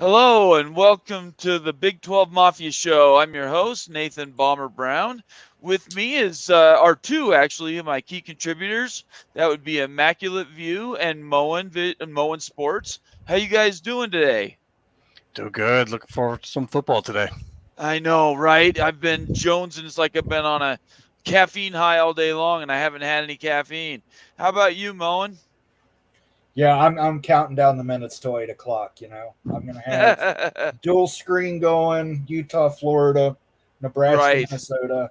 Hello and welcome to the Big 12 Mafia Show. I'm your host, Nathan Bomber Brown. With me is our two, actually, of my key contributors. That would be Immaculate View and Moen Sports. How you guys doing today? Doing good. Looking forward to some football today. I know, right? I've been jonesing. It's like I've been on a caffeine high all day long and I haven't had any caffeine. How about you, Moen? Yeah, I'm counting down the minutes till 8 o'clock. I'm gonna have dual screen going. Utah, Florida, Nebraska, Right. Minnesota.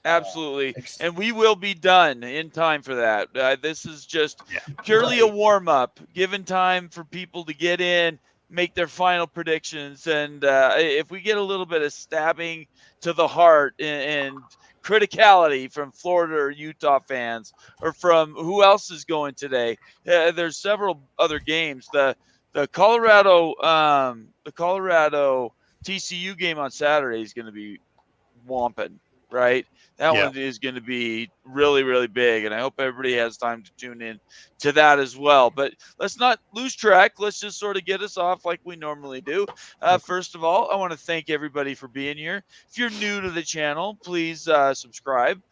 Absolutely. Ex- And we will be done in time for that. This is just Yeah. purely a right. warm up, giving time for people to get in, make their final predictions. And if we get a little bit of stabbing to the heart and criticality from Florida or Utah fans or from who else is going today, there's several other games. The Colorado TCU game on Saturday is going to be Wampin, right? That Yeah. one is going to be really, really big, and I hope everybody has time to tune in to that as well. But let's not lose track. Let's just sort of get us off like we normally do. Okay. First of all, I want to thank everybody for being here. If you're new to the channel, please subscribe.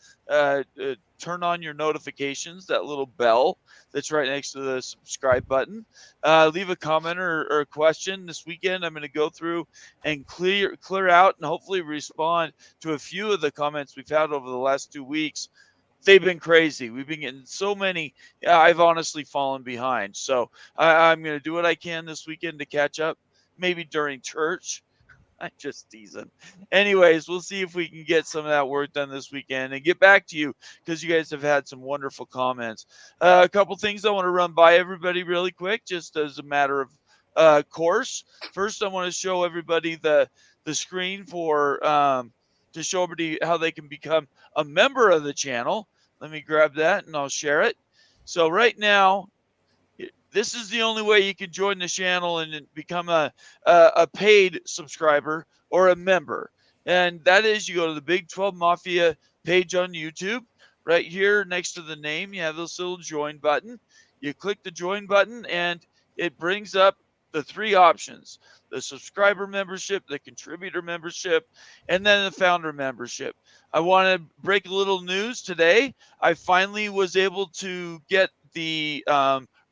Turn on your notifications, that little bell that's right next to the subscribe button. Leave a comment or a question. This weekend, I'm going to go through and clear out and hopefully respond to a few of the comments we've had over the last 2 weeks. They've been crazy. We've been getting so many. I've honestly fallen behind. So I'm going to do what I can this weekend to catch up, maybe during church. I'm just teasing. Anyways, we'll see if we can get some of that work done this weekend and get back to you because you guys have had some wonderful comments. A couple things I want to run by everybody really quick, just as a matter of course. First, I want to show everybody the screen for to show everybody how they can become a member of the channel. Let me grab that and I'll share it. So right now, this is the only way you can join the channel and become a paid subscriber or a member. And that is you go to the Big 12 Mafia page on YouTube. Right here next to the name, you have this little join button. You click the join button and it brings up the three options: the subscriber membership, the contributor membership, and then the founder membership. I want to break a little news today. I finally was able to get the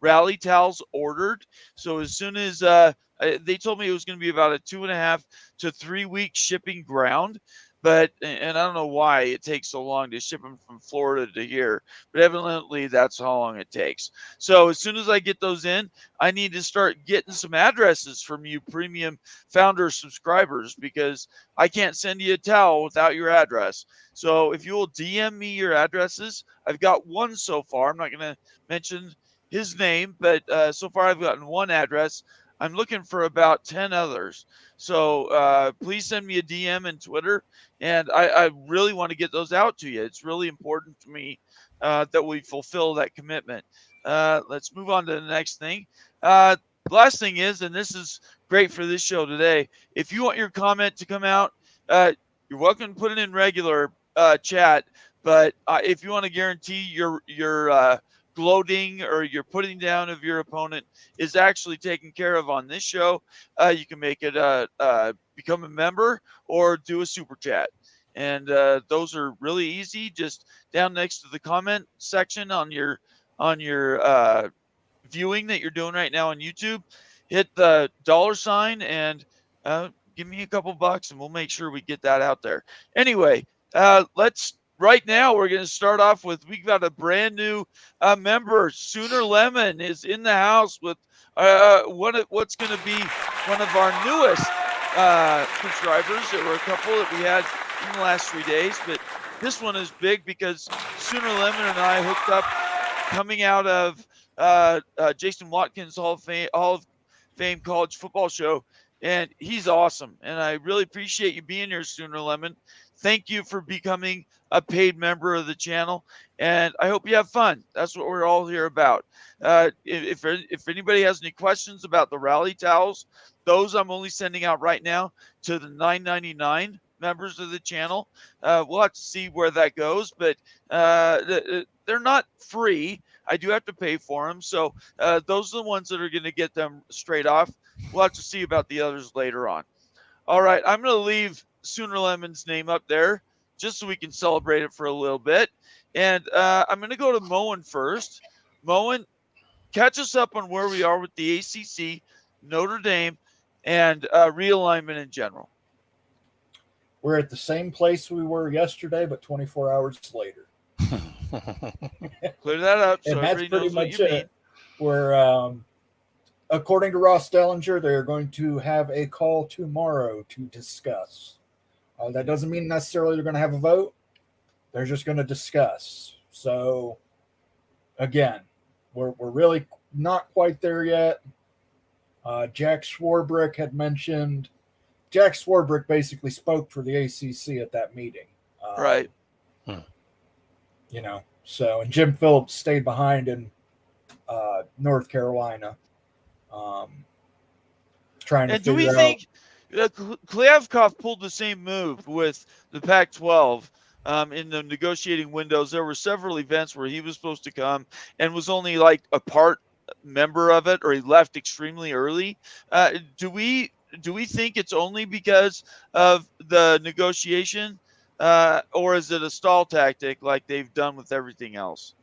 rally towels ordered. So as soon as they told me it was going to be about a 2.5 to 3 week shipping ground, and I don't know why it takes so long to ship them from Florida to here, but evidently that's how long it takes. So as soon as I get those in, I need to start getting some addresses from you premium founder subscribers because I can't send you a towel without your address. So if you will DM me your addresses, I've got one so far. I'm not going to mention his name, but so far I've gotten one address. I'm looking for about 10 others. So please send me a DM in Twitter, and I really want to get those out to you. It's really important to me that we fulfill that commitment. Let's move on to the next thing. Last thing is, and this is great for this show today, if you want your comment to come out, uh, you're welcome to put it in regular chat. But if you want to guarantee your gloating or your putting down of your opponent is actually taken care of on this show, you can make it become a member or do a super chat. And those are really easy. Just down next to the comment section on your viewing that you're doing right now on YouTube, hit the $ and give me a couple bucks, and we'll make sure we get that out there. Anyway, let's right now we're going to start off with we've got a brand new member. Sooner Lemon is in the house with what's going to be one of our newest subscribers. There were a couple that we had in the last 3 days, but this one is big because Sooner Lemon and I hooked up coming out of Jason Watkins Hall of Fame college football show, and he's awesome. And I really appreciate you being here, Sooner Lemon. Thank you for becoming a paid member of the channel, and I hope you have fun. That's what we're all here about. If anybody has any questions about the rally towels, those I'm only sending out right now to the $9.99 members of the channel. We'll have to see where that goes, but they're not free. I do have to pay for them. So those are the ones that are going to get them straight off. We'll have to see about the others later on. All right, I'm going to leave Sooner Lemon's name up there just so we can celebrate it for a little bit. And I'm going to go to Moen first. Moen, catch us up on where we are with the ACC, Notre Dame, and realignment in general. We're at the same place we were yesterday, but 24 hours later. Clear that up so And that's everybody pretty knows what much you mean. it. We're, according to Ross Dellinger, they're going to have a call tomorrow to discuss. That doesn't mean necessarily they're going to have a vote. They're just going to discuss. So, again, we're really not quite there yet. Jack Swarbrick had mentioned. Jack Swarbrick basically spoke for the ACC at that meeting. Right. You know, so, and Jim Phillips stayed behind in North Carolina, trying to And do we figure out. think Kliavkoff pulled the same move with the Pac-12 in the negotiating windows? There were several events where he was supposed to come and was only like a part member of it, or he left extremely early. Do we think it's only because of the negotiation, or is it a stall tactic like they've done with everything else?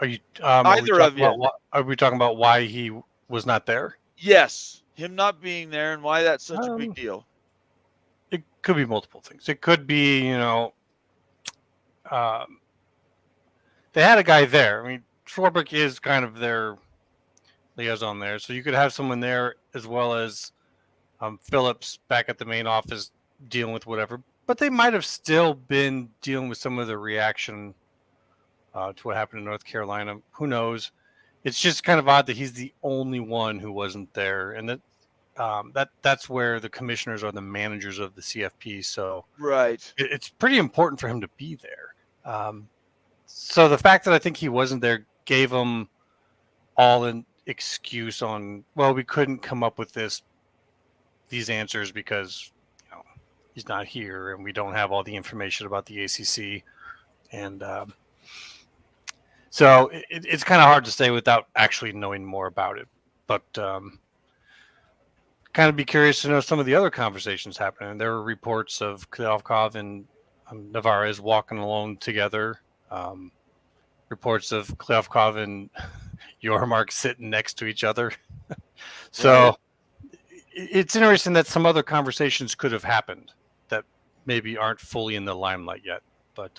Are you Either of you. Are we talking about why he was not there? Yes, him not being there and why that's such a big deal. It could be multiple things. It could be, they had a guy there. I mean, Swarbrick is kind of their liaison there, so you could have someone there as well as Phillips back at the main office dealing with whatever. But they might have still been dealing with some of the reaction to what happened in North Carolina. Who knows? It's just kind of odd that he's the only one who wasn't there, and that's where the commissioners are the managers of the CFP. So right, it's pretty important for him to be there. So the fact that I think he wasn't there gave him all an excuse on, well, we couldn't come up with these answers because he's not here and we don't have all the information about the ACC, and so it's kind of hard to say without actually knowing more about it. But kind of be curious to know some of the other conversations happening. There were reports of Kliavkoff and Navarez walking alone together. Reports of Kliavkoff and Yormark sitting next to each other. So it's interesting that some other conversations could have happened that maybe aren't fully in the limelight yet. But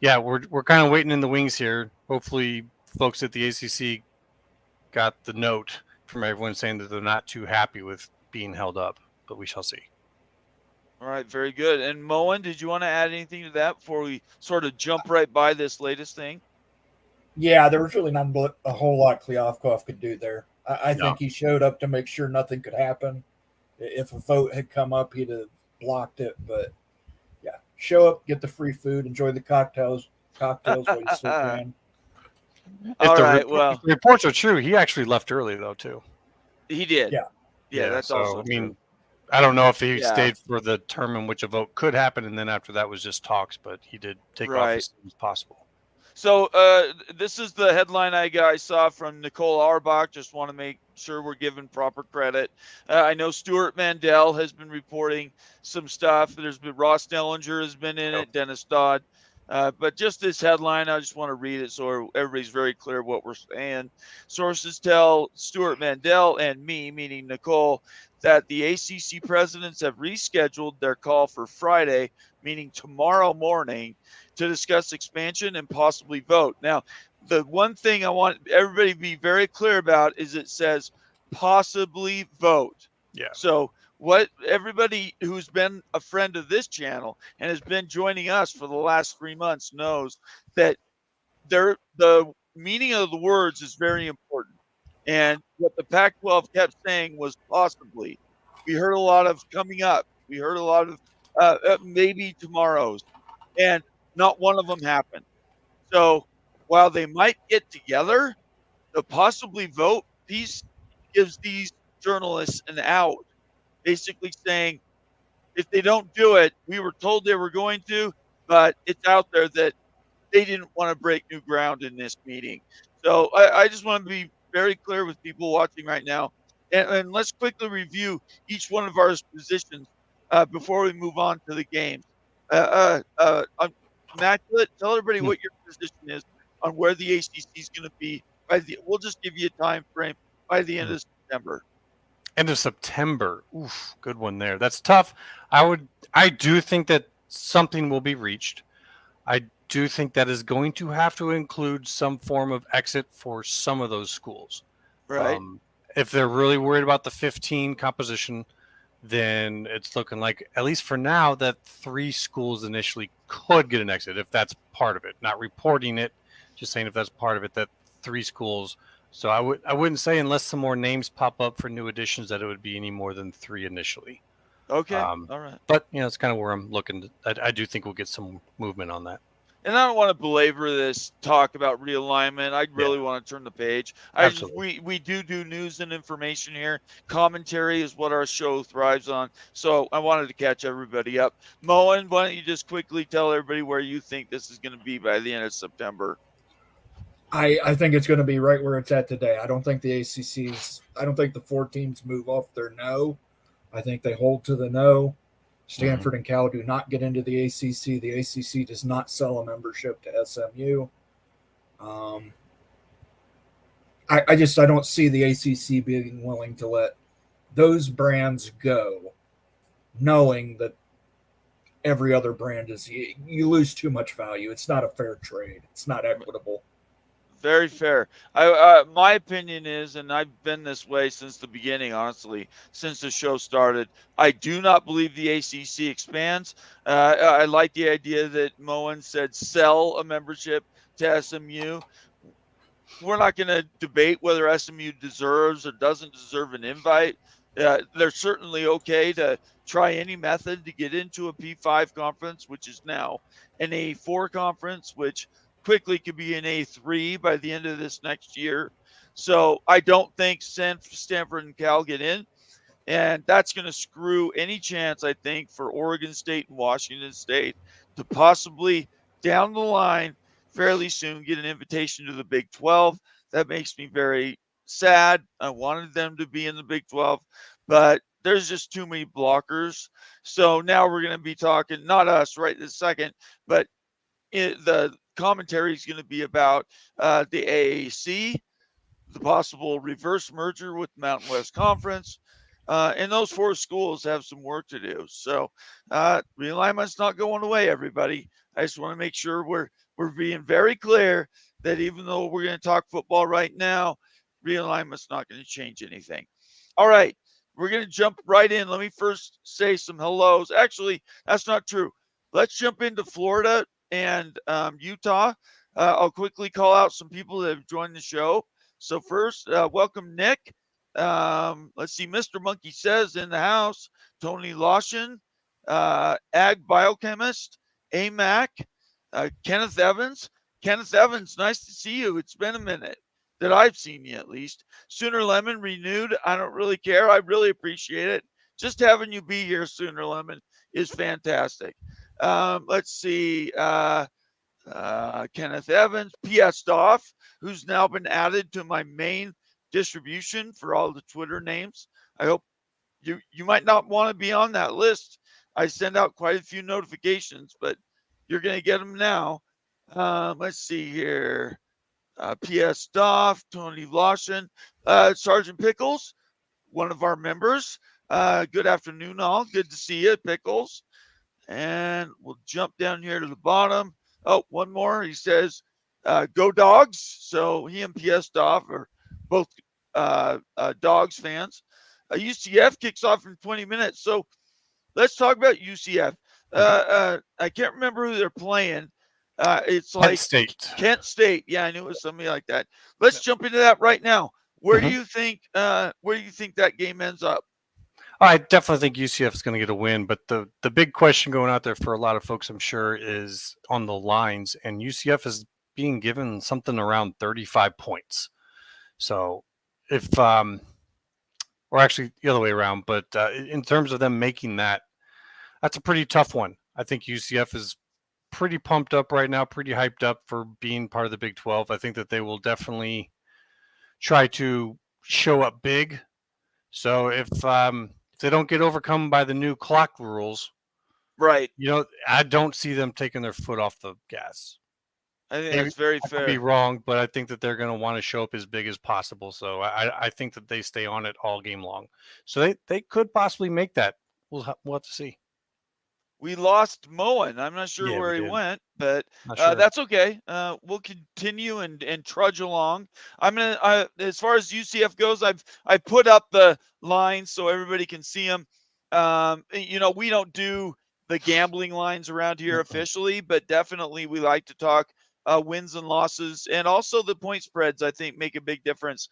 yeah, we're kind of waiting in the wings here. Hopefully folks at the ACC got the note from everyone saying that they're not too happy with being held up, but we shall see. All right, very good. And Moen, did you want to add anything to that before we sort of jump right by this latest thing? Yeah, there was really not a whole lot Kliavkoff could do there. I think he showed up to make sure nothing could happen. If a vote had come up, he'd have blocked it. But yeah, show up, get the free food, enjoy the cocktails while you still can. All right, if the reports are true, he actually left early though too. He did. Yeah, that's so, also I mean, true. I don't know if he stayed for the term in which a vote could happen, and then after that was just talks, but he did take off as soon as possible. So this is the headline I saw from Nicole Auerbach. Just want to make sure we're giving proper credit. I know Stuart Mandel has been reporting some stuff. There's been Ross Dellinger has been in it, Dennis Dodd. But just this headline, I just want to read it so everybody's very clear what we're saying. Sources tell Stuart Mandel and me, meaning Nicole, that the ACC presidents have rescheduled their call for Friday, meaning tomorrow morning, to discuss expansion and possibly vote. Now, the one thing I want everybody to be very clear about is it says possibly vote. Yeah. So what everybody who's been a friend of this channel and has been joining us for the last 3 months knows that the meaning of the words is very important. And what the Pac-12 kept saying was possibly. We heard a lot of coming up. We heard a lot of maybe tomorrow's. And not one of them happened. So while they might get together, the possibly vote piece gives these journalists an out, basically saying, if they don't do it, we were told they were going to, but it's out there that they didn't want to break new ground in this meeting. So I just want to be very clear with people watching right now. And let's quickly review each one of our positions before we move on to the games. Immaculate, tell everybody what your position is on where the ACC is going to be. We'll just give you a time frame by the end of September. End of September. Oof, good one there. That's tough. I do think that something will be reached. I do think that is going to have to include some form of exit for some of those schools. Right. If they're really worried about the 15 composition, then it's looking like, at least for now, that 3 schools initially could get an exit if that's part of it. Not reporting it, just saying if that's part of it, that 3 schools. So I wouldn't say, unless some more names pop up for new additions, that it would be any more than 3 initially. Okay. All right. But it's kind of where I'm looking. I do think we'll get some movement on that. And I don't want to belabor this talk about realignment. I really want to turn the page. We do news and information here. Commentary is what our show thrives on. So I wanted to catch everybody up. Moen, why don't you just quickly tell everybody where you think this is going to be by the end of September? I think it's going to be right where it's at today. I don't think the ACC's. I don't think the 4 teams move off their no. I think they hold to the no. Stanford and Cal do not get into the ACC. The ACC does not sell a membership to SMU. I don't see the ACC being willing to let those brands go, knowing that every other brand is, you lose too much value. It's not a fair trade. It's not equitable. Very fair. My opinion is, and I've been this way since the beginning, honestly, since the show started, I do not believe the ACC expands. I like the idea that Moen said sell a membership to SMU. We're not going to debate whether SMU deserves or doesn't deserve an invite. They're certainly okay to try any method to get into a P5 conference, which is now an A4 conference, which quickly could be an A3 by the end of this next year. So I don't think Stanford and Cal get in. And that's going to screw any chance, I think, for Oregon State and Washington State to possibly down the line fairly soon get an invitation to the Big 12. That makes me very sad. I wanted them to be in the Big 12, but there's just too many blockers. So now we're going to be talking, not us right this second, but the commentary is going to be about the AAC, the possible reverse merger with Mountain West Conference, and those 4 schools have some work to do. So realignment's not going away, everybody. I just want to make sure we're being very clear that even though we're going to talk football right now, realignment's not going to change anything. All right, we're going to jump right in. Let me first say some hellos. Actually, that's not true. Let's jump into Florida and Utah. I'll quickly call out some people that have joined the show. So first, welcome Nick. Let's see, Mr. Monkey Says in the house. Tony Lawson, Ag Biochemist, AMAC, Kenneth Evans. Kenneth Evans, nice to see you. It's been a minute that I've seen you, at least. Sooner Lemon renewed. I don't really care. I really appreciate it. Just having you be here, Sooner Lemon, is fantastic. Let's see. Kenneth Evans, P.S. Doff, who's now been added to my main distribution for all the Twitter names. I hope you might not want to be on that list. I send out quite a few notifications, but you're going to get them now. Let's see here. P.S. Doff, Tony Lawson, Sergeant Pickles, one of our members. Good afternoon, all. Good to see you, Pickles. And we'll jump down here to the bottom. Oh, one more. He says, go Dogs. So he and P.S. Doff are both Dogs fans. UCF kicks off in 20 minutes. So let's talk about UCF. I can't remember who they're playing. It's like Kent State. Yeah, I knew it was something like that. Let's jump into that right now. Where do you think that game ends up? I definitely think UCF is going to get a win, but the big question going out there for a lot of folks, I'm sure, is on the lines, and UCF is being given something around 35 points. So if, or actually the other way around, but in terms of them making that, that's a pretty tough one. I think UCF is pretty pumped up right now, pretty hyped up for being part of the Big 12. I think that they will definitely try to show up big. So if they don't get overcome by the new clock rules, Right. I don't see them taking their foot off the gas. I think that's very I could be fair. wrong, but I think that they're going to want to show up as big as possible. So I think that they stay on it all game long. So they could possibly make that. We'll have to see. We lost Moen. I'm not sure Yeah, where we he did. went, but Not sure. that's okay. We'll continue and trudge along. As far as UCF goes, I put up the lines so everybody can see them. We don't do the gambling lines around here officially, but definitely we like to talk wins and losses, and also the point spreads. I think make a big difference.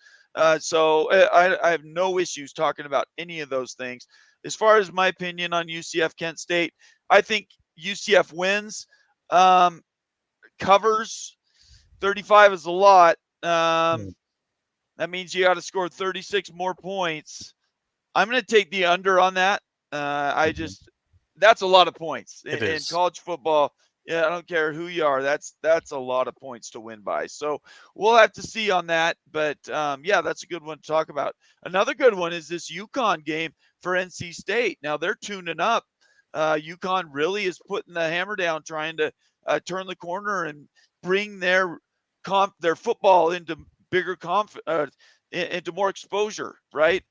So I have no issues talking about any of those things. As far as my opinion on UCF Kent State, I think UCF wins, covers. 35 is a lot. That means you got to score 36 more points. I'm going to take the under on that. That's a lot of points in college football. Yeah, I don't care who you are. That's a lot of points to win by. So we'll have to see on that. But that's a good one to talk about. Another good one is this UConn game for NC State. Now they're tuning up. UConn really is putting the hammer down, trying to turn the corner and bring their football into bigger into more exposure, right?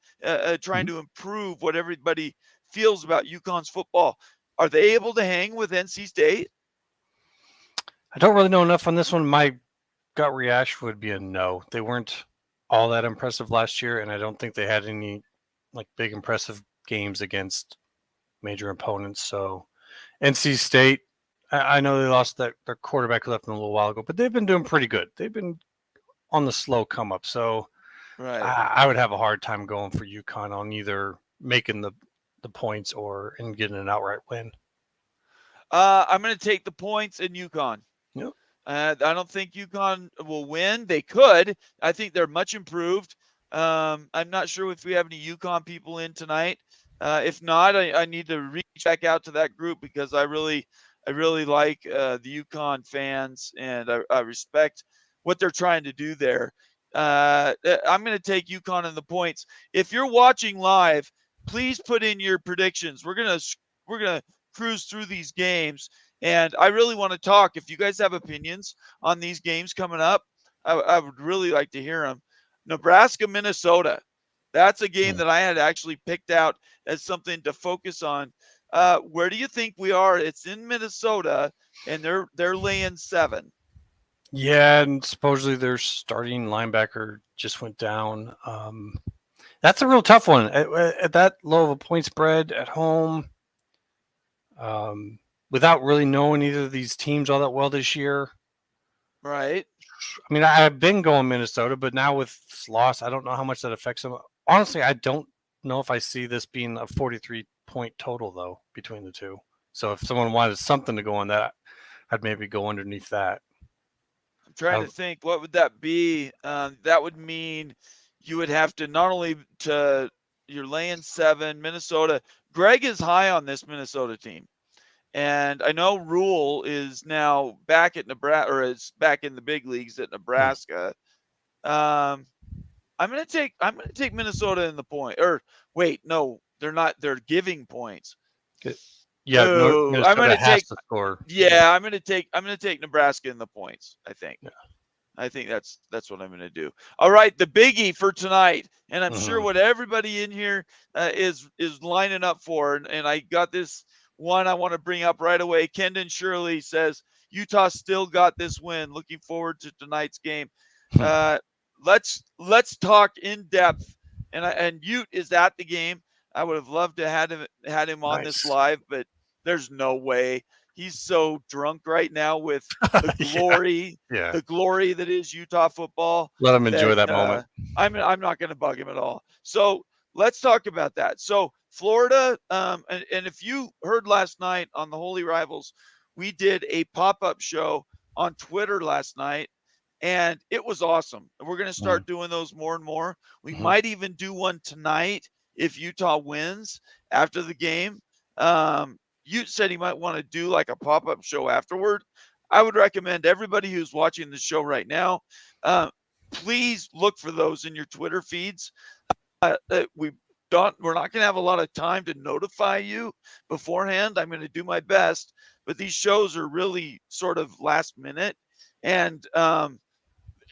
Trying to improve what everybody feels about UConn's football. Are they able to hang with NC State? I don't really know enough on this one. My gut reaction would be a no. They weren't all that impressive last year, and I don't think they had any big impressive games against major opponents. So NC State, I know they lost their quarterback who left them a little while ago, but they've been doing pretty good. They've been on the slow come up. So right. I would have a hard time going for UConn on either making the points or in getting an outright win. I'm going to take the points in UConn. Yep. I don't think UConn will win. They could. I think they're much improved. I'm not sure if we have any UConn people in tonight. If not, I need to reach back out to that group because I really like the UConn fans, and I respect what they're trying to do there. I'm going to take UConn in the points. If you're watching live, please put in your predictions. We're gonna cruise through these games, and I really want to talk. If you guys have opinions on these games coming up, I would really like to hear them. Nebraska, Minnesota. That's a game that I had actually picked out as something to focus on. Where do you think we are? It's in Minnesota, and they're laying 7. Yeah, and supposedly their starting linebacker just went down. That's a real tough one at that low of a point spread at home. Without really knowing either of these teams all that well this year. Right. I mean, I've been going Minnesota, but now with this loss, I don't know how much that affects them. Honestly, I don't know if I see this being a 43-point total, though, between the two. So if someone wanted something to go on that, I'd maybe go underneath that. I'm trying to think, what would that be? That would mean you would have to not only you're laying 7, Minnesota. Greg is high on this Minnesota team. And I know Rule is now back at Nebraska, or is back in the big leagues at Nebraska. I'm going to take Minnesota in the point. Or wait, no, they're not. They're giving points. Yeah, I'm going to take the score. Yeah, I'm going to take Nebraska in the points. I think. Yeah. I think that's what I'm going to do. All right, the biggie for tonight, and I'm sure what everybody in here is lining up for, and I got this one I want to bring up right away. Kendon Shirley says Utah still got this win. Looking forward to tonight's game. Let's talk in depth. And Ute is at the game. I would have loved to had him on this live, but there's no way. He's so drunk right now with the glory, the glory that is Utah football. Let him enjoy that moment. I'm not going to bug him at all. So let's talk about that. So Florida, and if you heard last night on the Holy Rivals, we did a pop-up show on Twitter last night, and it was awesome. We're going to start doing those more and more. We might even do one tonight if Utah wins after the game. Ute said he might want to do like a pop-up show afterward. I would recommend everybody who's watching the show right now, please look for those in your Twitter feeds. We're not going to have a lot of time to notify you beforehand. I'm going to do my best, but these shows are really sort of last minute. And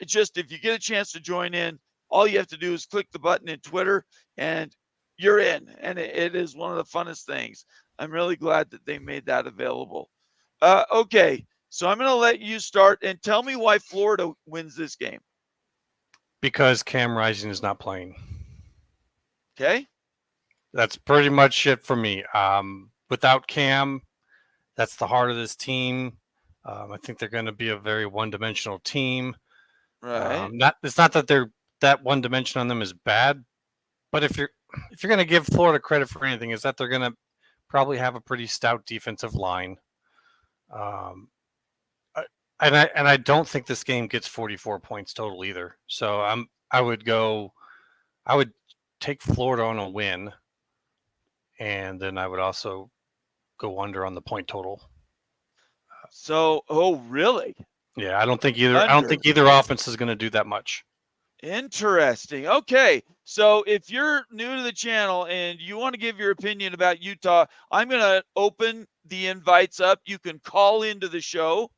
just if you get a chance to join in, all you have to do is click the button in Twitter and you're in. And it is one of the funnest things. I'm really glad that they made that available. Okay, so I'm going to let you start and tell me why Florida wins this game. Because Cam Rising is not playing. Okay. That's pretty much it for me. Without Cam, that's the heart of this team. I think they're going to be a very one-dimensional team. Right. It's not that they're that one dimension on them is bad, but if you're going to give Florida credit for anything, is that they're going to probably have a pretty stout defensive line. And I don't think this game gets 44 points total either. So I would take Florida on a win, and then I would also go under on the point total. So, oh, really? Yeah, I don't think either offense is going to do that much. Interesting. Okay. So if you're new to the channel and you want to give your opinion about Utah, I'm going to open the invites up. You can call into the show.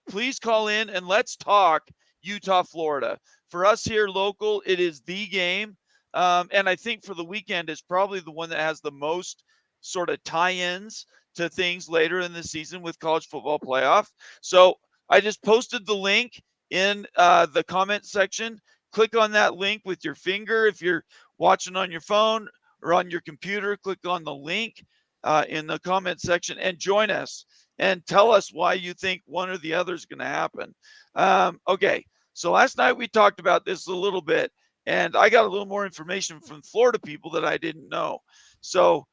Please call in and let's talk Utah, Florida. For us here local, it is the game. And I think for the weekend, it's probably the one that has the most sort of tie-ins to things later in the season with college football playoff. So I just posted the link in the comment section. Click on that link with your finger. If you're watching on your phone or on your computer, click on the link in the comment section and join us and tell us why you think one or the other is going to happen. Okay, so last night we talked about this a little bit, and I got a little more information from Florida people that I didn't know. So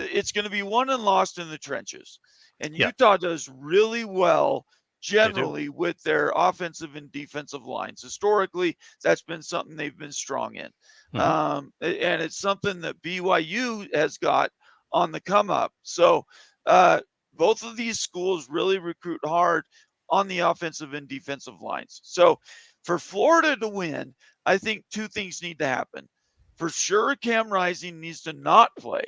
it's going to be won and lost in the trenches. And Utah does really well generally with their offensive and defensive lines. Historically, that's been something they've been strong in. And it's something that BYU has got on the come up. So both of these schools really recruit hard on the offensive and defensive lines. So for Florida to win, I think two things need to happen. For sure, Cam Rising needs to not play.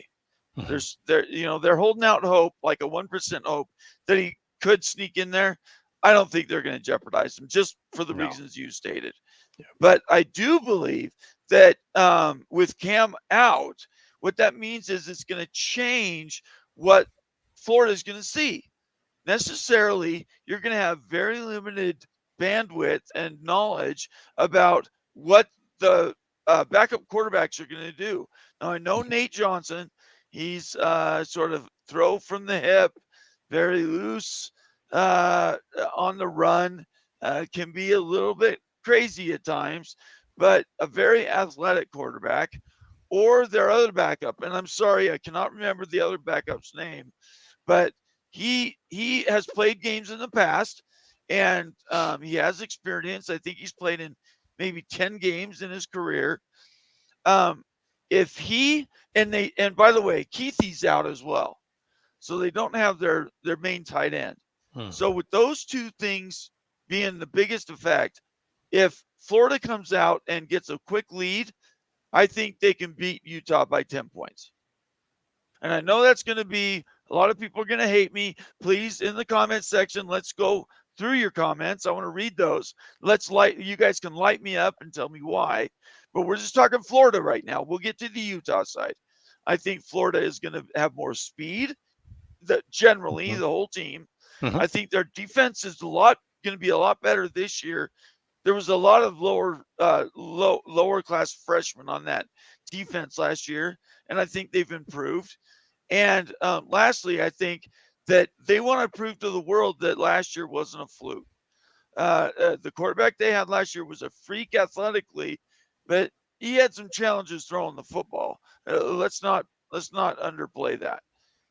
They're holding out hope, like a 1% hope that he could sneak in there. I don't think they're going to jeopardize him just for the reasons you stated. Yeah. But I do believe that with Cam out, what that means is it's going to change what Florida is going to see. Necessarily, you're going to have very limited bandwidth and knowledge about what the backup quarterbacks are going to do. Now, I know Nate Johnson, he's sort of throw from the hip, very loose on the run, can be a little bit crazy at times, but a very athletic quarterback. Or their other backup, and I'm sorry, I cannot remember the other backup's name, but he has played games in the past, and he has experience. I think he's played in maybe 10 games in his career. If he and by the way, Keithy's out as well, so they don't have their main tight end. So with those two things being the biggest effect, if Florida comes out and gets a quick lead, I think they can beat Utah by 10 points. And I know that's going to be, a lot of people are going to hate me. Please, in the comment section, let's go through your comments. I want to read those. You guys can light me up and tell me why. But we're just talking Florida right now. We'll get to the Utah side. I think Florida is going to have more speed, generally, the whole team. I think their defense is going to be a lot better this year. There was a lot of lower class freshmen on that defense last year, and I think they've improved. And lastly, I think that they want to prove to the world that last year wasn't a fluke. The quarterback they had last year was a freak athletically, but he had some challenges throwing the football. Let's not underplay that.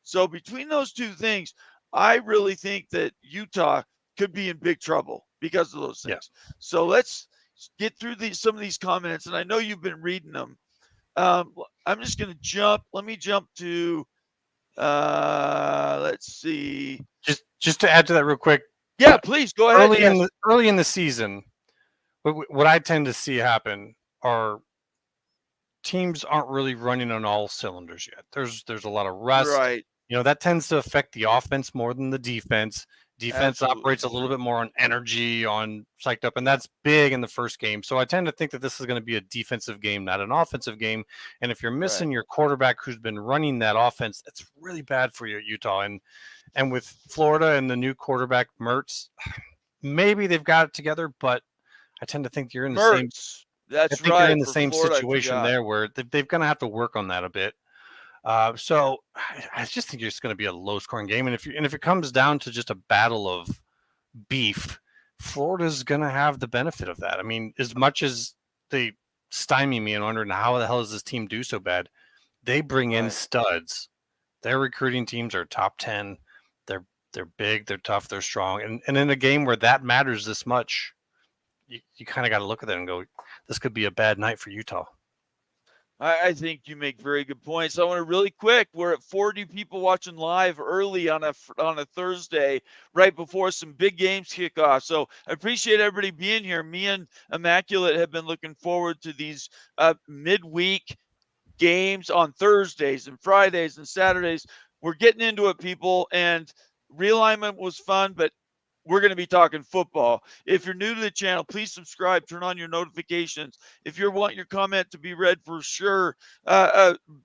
So between those two things, I really think that Utah could be in big trouble because of those things. Yeah. So let's get through some of these comments, and I know you've been reading them. I'm just going to jump. Let me jump to Let's see. Just to add to that real quick. Yeah, please go ahead. Early in the season, what I tend to see happen are teams aren't really running on all cylinders yet. There's a lot of rust. Right. That tends to affect the offense more than the defense. Defense Absolutely. operates a little bit more on energy, on psyched up, and that's big in the first game. So I tend to think that this is going to be a defensive game, not an offensive game. And if you're missing your quarterback who's been running that offense, it's really bad for you at Utah. And with Florida and the new quarterback Mertz, maybe they've got it together, but I tend to think you're in the same. That's I think right. you're in the for same Florida, situation there where they're going to have to work on that a bit. So I just think it's going to be a low-scoring game, and if it comes down to just a battle of beef, Florida's going to have the benefit of that. I mean, as much as they stymie me and wondering how the hell does this team do so bad, they bring in studs. Their recruiting teams are top 10. They're big, they're tough, they're strong, and in a game where that matters this much, you kind of got to look at it and go, this could be a bad night for Utah. I think you make very good points. I want to really quick. We're at 40 people watching live early on a Thursday, right before some big games kick off. So I appreciate everybody being here. Me and Immaculate have been looking forward to these midweek games on Thursdays and Fridays and Saturdays. We're getting into it, people, and realignment was fun, but we're going to be talking football. If you're new to the channel, please subscribe, turn on your notifications. If you want your comment to be read, for sure,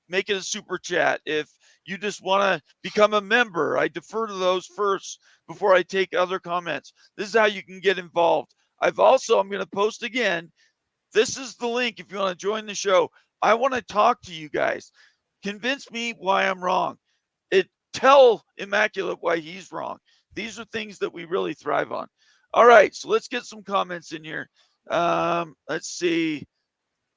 make it a super chat. If you just want to become a member, I defer to those first before I take other comments. This is how you can get involved. I'm going to post again. This is the link if you want to join the show. I want to talk to you guys. Convince me why I'm wrong. Tell Immaculate why he's wrong. These are things that we really thrive on. All right, so let's get some comments in here. Let's see.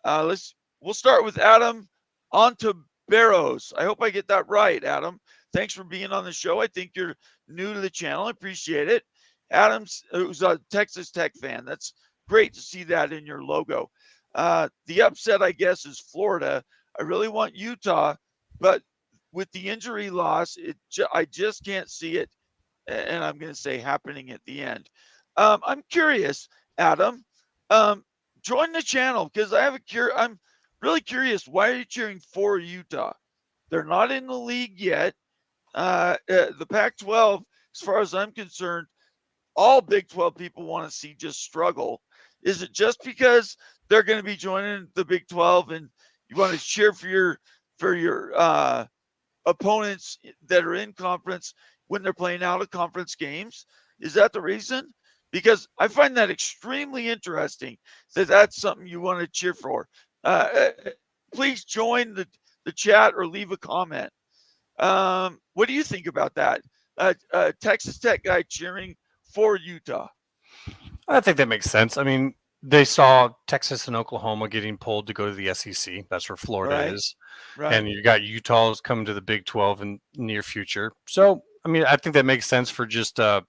We'll start with Adam Ontiveros. I hope I get that right, Adam. Thanks for being on the show. I think you're new to the channel. I appreciate it. Adam's who's a Texas Tech fan. That's great to see that in your logo. The upset, I guess, is Florida. I really want Utah, but with the injury loss, I just can't see it. And I'm going to say happening at the end. I'm curious, Adam. Join the channel because I'm really curious. Why are you cheering for Utah? They're not in the league yet. The Pac-12, as far as I'm concerned, all Big 12 people want to see just struggle. Is it just because they're going to be joining the Big 12 and you want to cheer for your opponents that are in conference when they're playing out of conference games? Is that the reason? Because I find that extremely interesting that that's something you want to cheer for. Please join the chat or leave a comment. What do you think about that? Texas Tech guy cheering for Utah. I think that makes sense. I mean, they saw Texas and Oklahoma getting pulled to go to the SEC. That's where Florida is. Right. And you got Utah's coming to the Big 12 in near future. So, I mean, I think that makes sense for just kind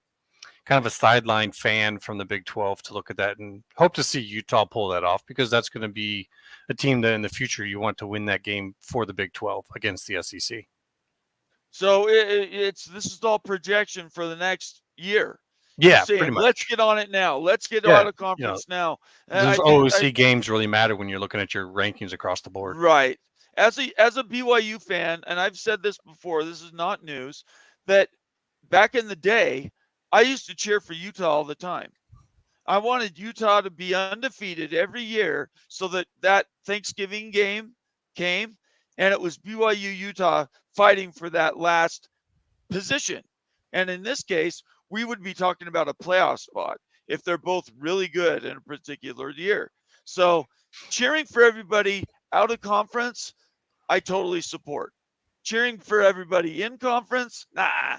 of a sideline fan from the Big 12 to look at that and hope to see Utah pull that off, because that's going to be a team that in the future you want to win that game for the Big 12 against the SEC. So this is all projection for the next year. Yeah, pretty much. Let's get on it now. Let's get out of conference now. Those OOC games really matter when you're looking at your rankings across the board. Right. As a BYU fan, and I've said this before, this is not news, that back in the day, I used to cheer for Utah all the time. I wanted Utah to be undefeated every year so that Thanksgiving game came, and it was BYU-Utah fighting for that last position. And in this case, we would be talking about a playoff spot if they're both really good in a particular year. So cheering for everybody out of conference, I totally support. Cheering for everybody in conference, nah,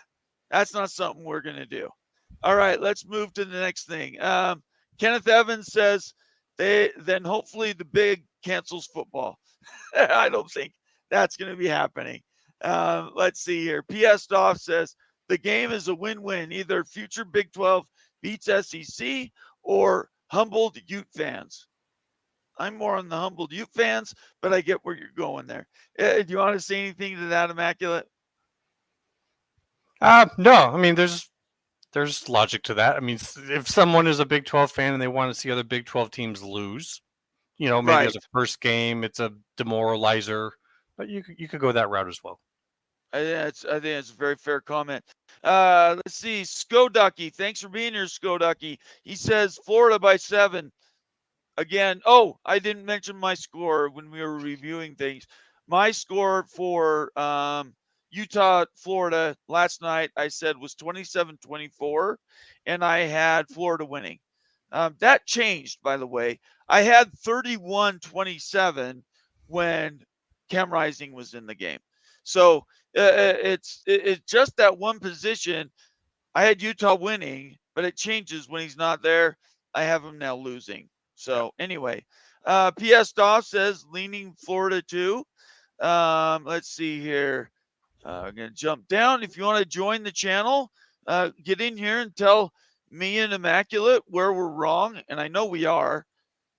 that's not something we're going to do. All right, let's move to the next thing. Kenneth Evans says then hopefully the Big cancels football. I don't think that's going to be happening. Let's see here. PS Doff says the game is a win-win. Either future Big 12 beats SEC or humbled Ute fans. I'm more on the humbled Ute fans, but I get where you're going there. Do you want to say anything to that, Immaculate? No, I mean there's logic to that. I mean, if someone is a Big 12 fan and they want to see other Big 12 teams lose, maybe Right. as a first game, it's a demoralizer, but you could go that route as well. I think it's a very fair comment. Let's see. Skoducky. Thanks for being here, Skoducky. He says Florida by 7. Again, I didn't mention my score when we were reviewing things. My score for Utah, Florida last night, I said was 27-24, and I had Florida winning. That changed, by the way. I had 31-27 when Cam Rising was in the game. So it's just that one position. I had Utah winning, but it changes when he's not there. I have him now losing. So anyway, P.S. Doff says leaning Florida too. Let's see here. I'm going to jump down. If you want to join the channel, get in here and tell me and Immaculate where we're wrong. And I know we are.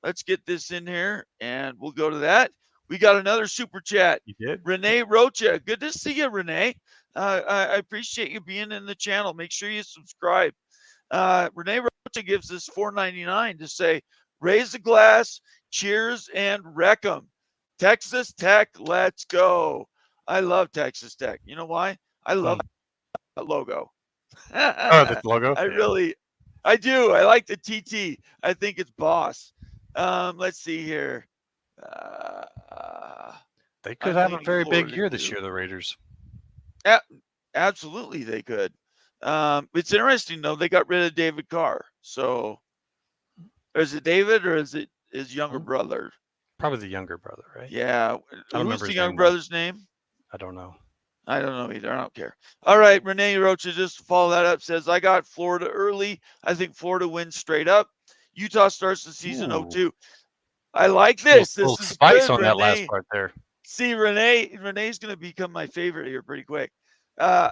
Let's get this in here and we'll go to that. We got another super chat. You did? Renee Rocha. Good to see you, Renee. I appreciate you being in the channel. Make sure you subscribe. Renee Rocha gives us $4.99 to say, raise the glass, cheers, and wreck 'em. Texas Tech, let's go. I love Texas Tech. You know why? I love that logo. The logo? I do. I like the TT. I think it's boss. Let's see here. They could have a very big year this year, the Raiders. Absolutely, they could. It's interesting, though. They got rid of David Carr. So, is it David or is it his younger brother? Probably the younger brother, right? Yeah. Who's the young brother's name? I don't know. I don't know either. I don't care. All right. Renee Rocha, just to follow that up, says, I got Florida early. I think Florida wins straight up. Utah starts the season 0-2. I like this. This is spice good, on Renee. that last part there. See, Renee's going to become my favorite here pretty quick. I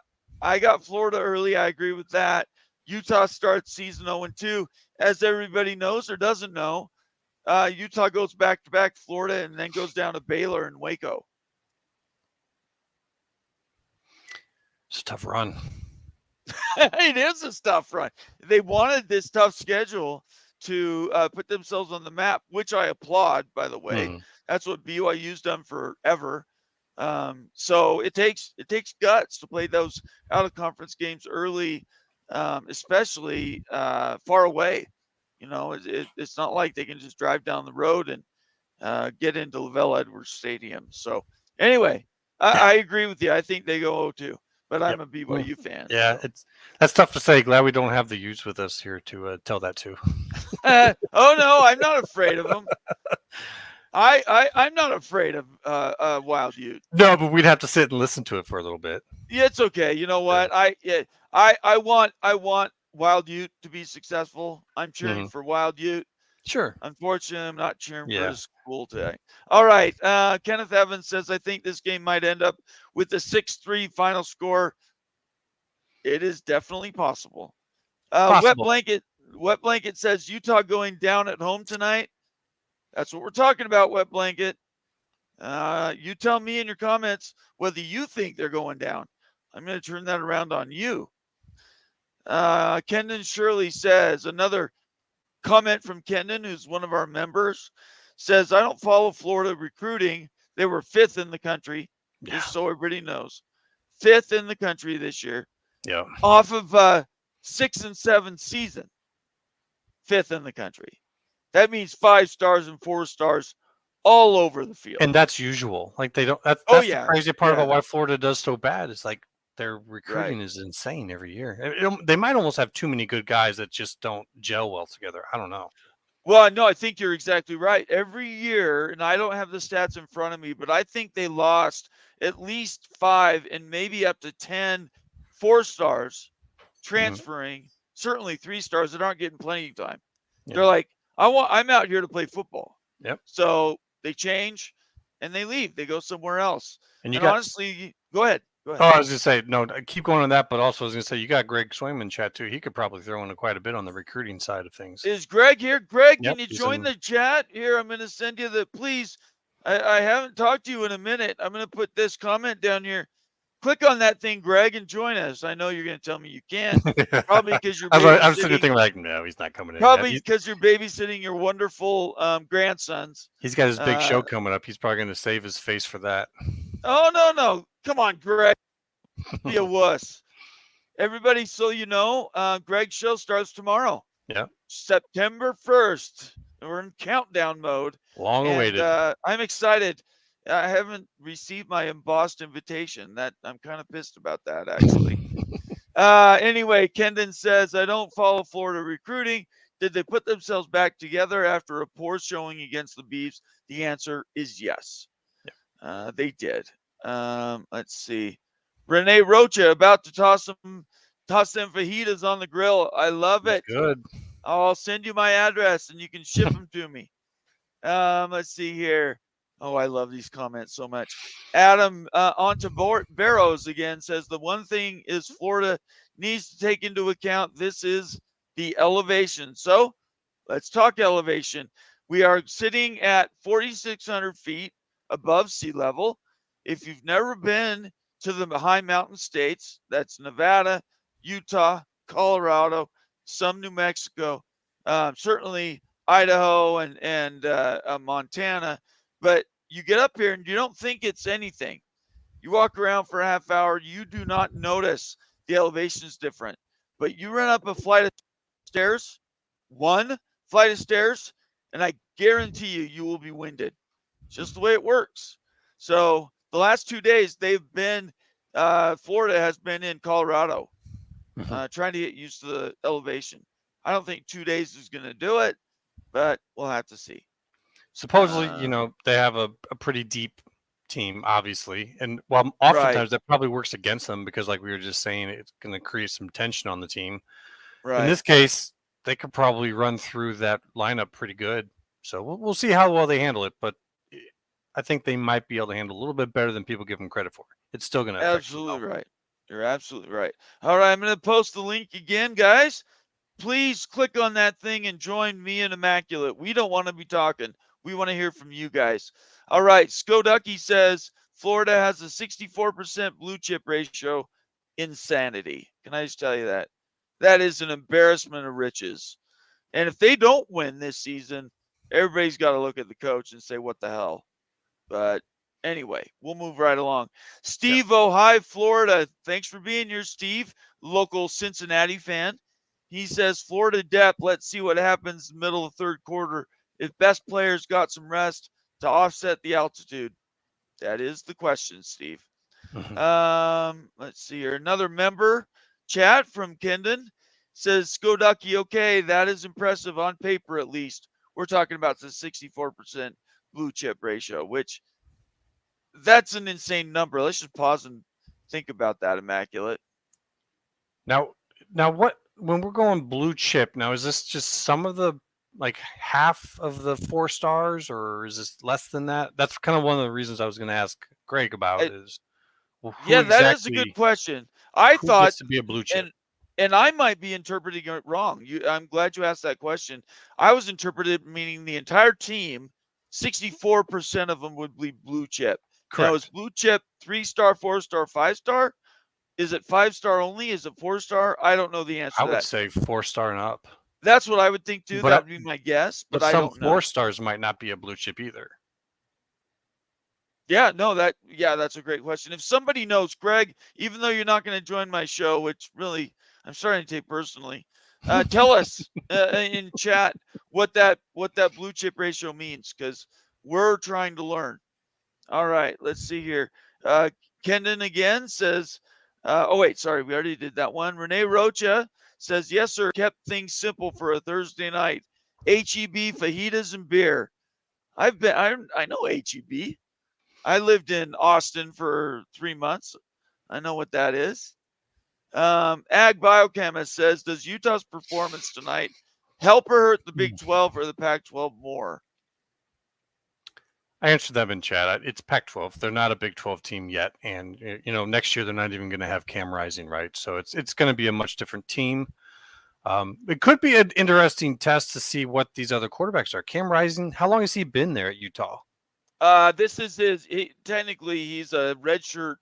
got Florida early. I agree with that. Utah starts season 0-2. As everybody knows or doesn't know, Utah goes back-to-back Florida and then goes down to Baylor and Waco. It's a tough run. It is a tough run. They wanted this tough schedule to put themselves on the map, which I applaud, by the way. That's what BYU's done forever. So it takes guts to play those out-of-conference games early, especially far away. It's not like they can just drive down the road and get into Lavelle Edwards Stadium. So anyway, I agree with you. I think they go 0-2. But I'm a BYU fan. Yeah, that's tough to say. Glad we don't have the Utes with us here to tell that to. Oh no, I'm not afraid of them. I'm not afraid of Wild Ute. No, but we'd have to sit and listen to it for a little bit. Yeah, it's okay. You know what? I want Wild Ute to be successful. I'm cheering for Wild Ute. Sure. Unfortunately, I'm not cheering for the school today. All right. Kenneth Evans says, I think this game might end up with a 6-3 final score. It is definitely possible. Wet Blanket says Utah going down at home tonight. That's what we're talking about, Wet Blanket. You tell me in your comments whether you think they're going down. I'm going to turn that around on you. Kendon Shirley says, another comment from Kendon, who's one of our members, says, I don't follow Florida recruiting. They were 5th in the country, just so everybody knows. 5th in the country this year. Yeah. Off of 6 and 7 season. 5th in the country. That means 5 stars and 4 stars all over the field. And that's usual. Like they don't. That's the crazy part about why Florida does so bad. Is like their recruiting is insane every year. They might almost have too many good guys that just don't gel well together. I don't know. Well, no, I think you're exactly right. Every year, and I don't have the stats in front of me, but I think they lost at least 5 and maybe up to 10 4 stars transferring. Certainly 3 stars that aren't getting plenty of time. Yeah. They're like, I'm out here to play football. Yep. So they change and they leave. They go somewhere else. And honestly, go ahead. Oh, I was going to say, no, keep going on that, but also I was going to say, you got Greg Swayman chat too. He could probably throw in quite a bit on the recruiting side of things. Is Greg here? Greg, can you join the chat? Here, I'm going to send you please, I haven't talked to you in a minute. I'm going to put this comment down here. click on that thing, Greg, and join us. I know you're going to tell me you can't. Probably because you're I was sitting there babysitting. thinking like, no, he's not coming in. Probably Yet. because you're babysitting your wonderful grandsons. He's got his big show coming up. He's probably going to save his face for that. Oh, no. Come on, Greg. Be a wuss. Everybody, so you know, Greg's show starts tomorrow. Yeah. September 1st. We're in countdown mode. Long awaited. I'm excited. I haven't received my embossed invitation. I'm kind of pissed about that, actually. Anyway, Kendon says, I don't follow Florida recruiting. Did they put themselves back together after a poor showing against the Beavs? The answer is yes. Yeah. They did. Let's see. Renee Rocha about to toss them fajitas on the grill. I love it. Good. I'll send you my address and you can ship them to me. Let's see here. Oh, I love these comments so much. Adam Barrows again says the one thing is Florida needs to take into account this is the elevation. So let's talk elevation. We are sitting at 4,600 feet above sea level. If you've never been to the high mountain states, that's Nevada, Utah, Colorado, some New Mexico, certainly Idaho and Montana. But you get up here and you don't think it's anything. You walk around for a half hour, you do not notice the elevation is different. But you run up a flight of stairs, one flight of stairs, and I guarantee you will be winded. It's just the way it works. So the last 2 days, Florida has been in Colorado, trying to get used to the elevation. I don't think 2 days is going to do it, but we'll have to see. Supposedly, they have a pretty deep team, obviously. And while oftentimes that probably works against them because, like we were just saying, it's going to create some tension on the team. Right. In this case, they could probably run through that lineup pretty good. So we'll see how well they handle it. But I think they might be able to handle a little bit better than people give them credit for. It's still going to absolutely right. You're absolutely right. All right, I'm going to post the link again, guys. Please click on that thing and join me and Immaculate. We don't want to be talking. We want to hear from you guys. All right, Skoducky says Florida has a 64% blue chip ratio. Insanity. Can I just tell you that? That is an embarrassment of riches. And if they don't win this season, everybody's got to look at the coach and say, what the hell? But anyway, we'll move right along. Steve, Ohio, Florida. Thanks for being here, Steve. Local Cincinnati fan. He says, Florida depth. Let's see what happens in the middle of the third quarter. If best players got some rest to offset the altitude. That is the question, Steve. Let's see here. Another member chat from Kendon says, Skoducky, okay, that is impressive on paper at least. We're talking about the 64% blue chip ratio, which that's an insane number. Let's just pause and think about that, Immaculate. Now what, when we're going blue chip, now is this just some of the, like half of the 4 stars, or is this less than that? That's kind of one of the reasons I was going to ask Greg about is. Well, that is a good question. I thought to be a blue chip. And I might be interpreting it wrong. I'm glad you asked that question. I was interpreted meaning the entire team, 64% of them would be blue chip. Correct. Now, is blue chip 3-star, 4-star, 5-star? Is it 5-star only? Is it 4-star? I don't know the answer to that. I would say 4-star and up. That's what I would think too. That would be my guess, but I don't know. 4 stars might not be a blue chip either. Yeah, no, that's a great question. If somebody knows, Greg, even though you're not going to join my show, which really I'm starting to take personally, tell us in chat what that blue chip ratio means, because we're trying to learn. All right, let's see here. Kendon again says, we already did that one. Renee Rocha says, yes, sir, kept things simple for a Thursday night. HEB, fajitas, and beer. I know HEB. I lived in Austin for 3 months. I know what that is. Ag Biochemist says, does Utah's performance tonight help or hurt the Big 12 or the Pac-12 more? I answered them in chat. It's Pac-12. They're not a Big 12 team yet. And, next year they're not even going to have Cam Rising, right? So it's going to be a much different team. It could be an interesting test to see what these other quarterbacks are. Cam Rising, how long has he been there at Utah? This is technically he's a redshirt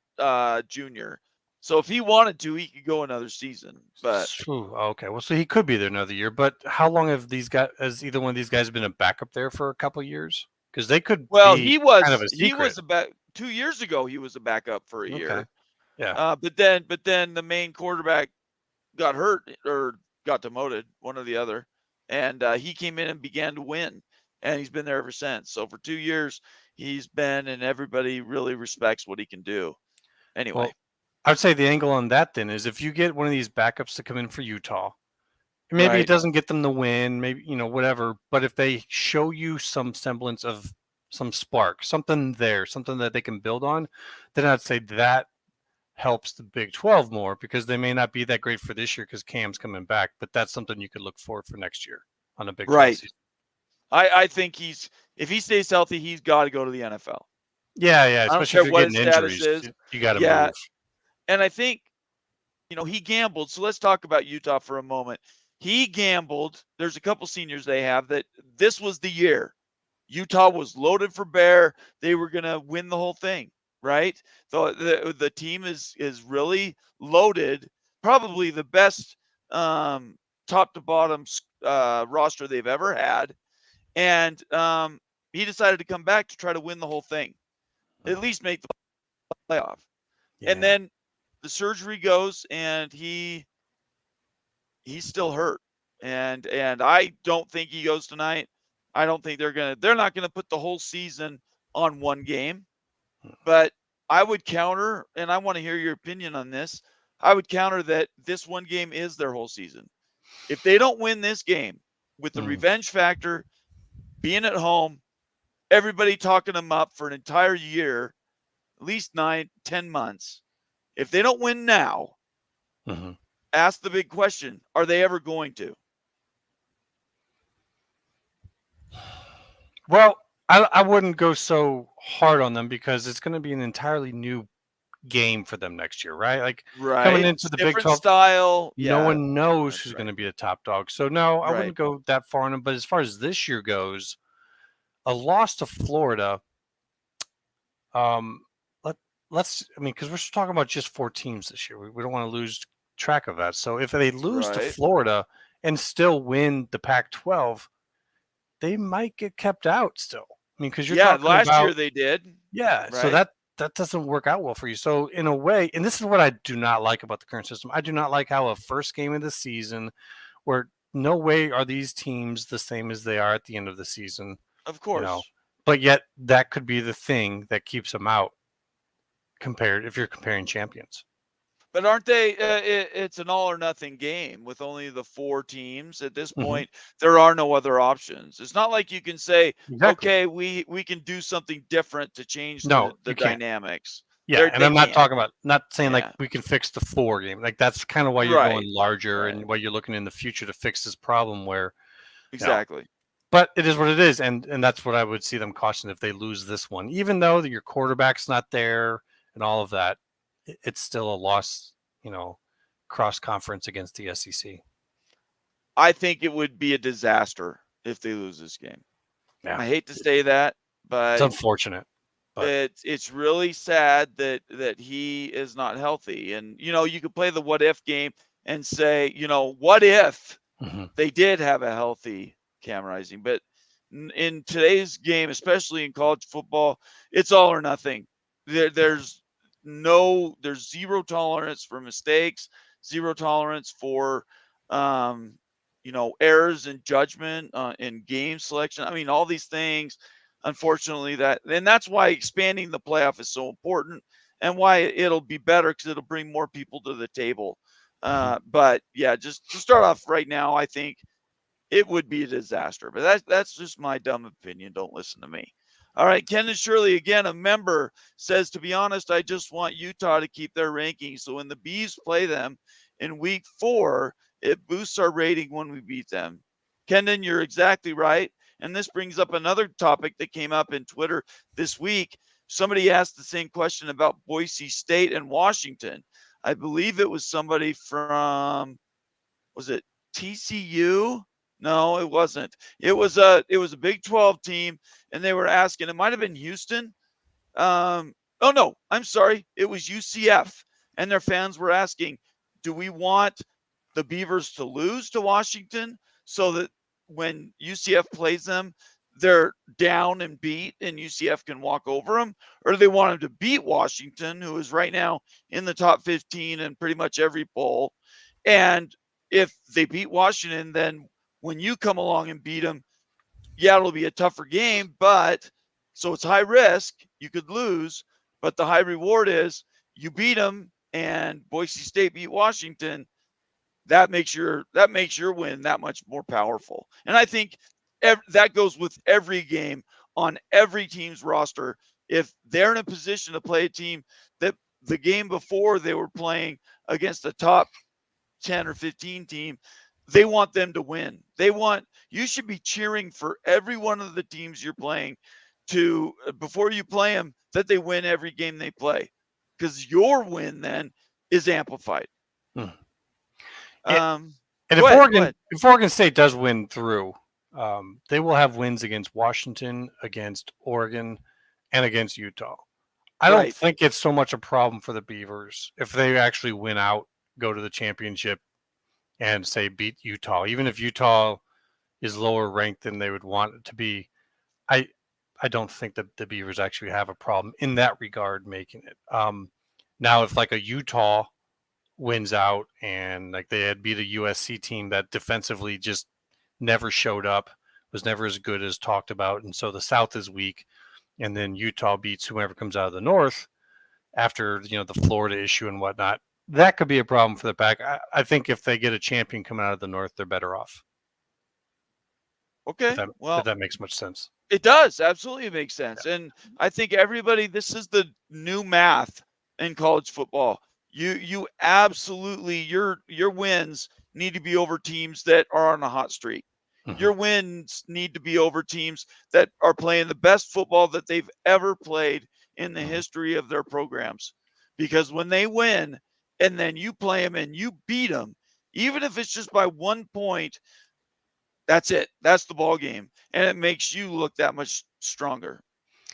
junior. So if he wanted to, he could go another season. But Okay, well, so he could be there another year. But how long have these guys? Has either one of these guys been a backup there for a couple years? Because they could well, be kind of a he secret. was about 2 years ago. He was a backup for a Okay. year. Yeah. But then the main quarterback got hurt or got demoted, one or the other, and he came in and began to win, and he's been there ever since. So for 2 years, he's been, and everybody really respects what he can do. Anyway, Well, I'd say the angle on that then is if you get one of these backups to come in for Utah, maybe right, it doesn't get them the win, maybe whatever. But if they show you some semblance of some spark, something there, something that they can build on, then I'd say that helps the Big 12 more because they may not be that great for this year because Cam's coming back, but that's something you could look for next year on a Big 12 right. season. I think if he stays healthy, he's got to go to the NFL. Yeah, I don't especially care if you're what his getting status injuries, is. you got to Yeah. move. And I think, he gambled. So let's talk about Utah for a moment. He gambled. There's a couple seniors they have that this was the year. Utah was loaded for bear. They were going to win the whole thing, right? The team is really loaded. Probably the best top to bottom roster they've ever had. And he decided to come back to try to win the whole thing, at least make the playoff. Yeah. And then the surgery goes, and he's still hurt. And I don't think he goes tonight. I don't think they're not gonna put the whole season on one game. But I would counter, and I want to hear your opinion on this. I would counter that this one game is their whole season. If they don't win this game with the revenge factor, being at home, everybody talking them up for an entire year, at least 9-10 months. If they don't win now, ask the big question, are they ever going to? Well, I wouldn't go so hard on them because it's going to be an entirely new game for them next year, right? Like coming into the Big 12 style. No one knows who's going to be the top dog. So no, I wouldn't go that far on them. But as far as this year goes, a loss to Florida, because we're talking about just 4 teams this year. We don't want to lose track of that. So if they lose to Florida and still win the Pac-12, they might get kept out still. I mean, because you're talking last about, year they did. Yeah, so that doesn't work out well for you. So in a way, and this is what I do not like about the current system. I do not like how a first game of the season, where no way are these teams the same as they are at the end of the season. Of course. But yet that could be the thing that keeps them out if you're comparing champions. But aren't they? It's an all or nothing game with only the 4 teams at this point. There are no other options. It's not like you can say, okay, we can do something different to change the dynamics. Yeah, and I'm not saying like we can fix the 4 game. Like that's kind of why you're going larger and why you're looking in the future to fix this problem where exactly. But it is what it is, and that's what I would see them caution if they lose this one. Even though your quarterback's not there and all of that, it's still a loss, cross conference against the SEC. I think it would be a disaster if they lose this game. Yeah. I hate to say that, but it's unfortunate. But it's really sad that he is not healthy. And you could play the what if game and say, what if they did have a healthy Cam Rising? But in today's game, especially in college football, it's all or nothing. There's zero tolerance for mistakes, zero tolerance for errors in judgment, in game selection. I mean, all these things, unfortunately, and that's why expanding the playoff is so important and why it'll be better because it'll bring more people to the table. But yeah, just to start off right now, I think it would be a disaster, but that's just my dumb opinion. Don't listen to me. All right, Ken and Shirley, again, a member, says, to be honest, I just want Utah to keep their rankings. So when the Bees play them in week 4, it boosts our rating when we beat them. Kendon, you're exactly right. And this brings up another topic that came up in Twitter this week. Somebody asked the same question about Boise State and Washington. I believe it was somebody from, was it TCU? No, it wasn't. It was a Big 12 team, and they were asking, it might have been Houston, Oh, no, I'm sorry. It was UCF. And their fans were asking, do we want the Beavers to lose to Washington so that when UCF plays them, they're down and beat and UCF can walk over them? Or do they want them to beat Washington, who is right now in the top 15 in pretty much every poll? And if they beat Washington, then when you come along and beat them, yeah, it'll be a tougher game, but so it's high risk. You could lose, but the high reward is you beat them and Boise State beat Washington. That makes your win that much more powerful. And I think that goes with every game on every team's roster. If they're in a position to play a team that the game before they were playing against a top 10 or 15 team, they want them to win. You should be cheering for every one of the teams you're playing to, before you play them, that they win every game they play, because your win then is amplified. Hmm. And if Oregon State does win through, they will have wins against Washington, against Oregon, and against Utah. I don't think it's so much a problem for the Beavers if they actually win out, go to the championship, and say beat Utah. Even if Utah is lower ranked than they would want it to be, I don't think that the Beavers actually have a problem in that regard making it. Now, if like a Utah wins out and like they had beat a USC team that defensively just never showed up, was never as good as talked about, and so the South is weak, and then Utah beats whoever comes out of the North after the Florida issue and whatnot, that could be a problem for the Pack. I think if they get a champion coming out of the North, they're better off. Okay, if that makes much sense. It does. Absolutely makes sense. Yeah. And I think this is the new math in college football. You absolutely, your wins need to be over teams that are on a hot streak. Mm-hmm. Your wins need to be over teams that are playing the best football that they've ever played in the history of their programs. Because when they win and then you play them and you beat them, even if it's just by 1 point, that's it. That's the ball game. And it makes you look that much stronger.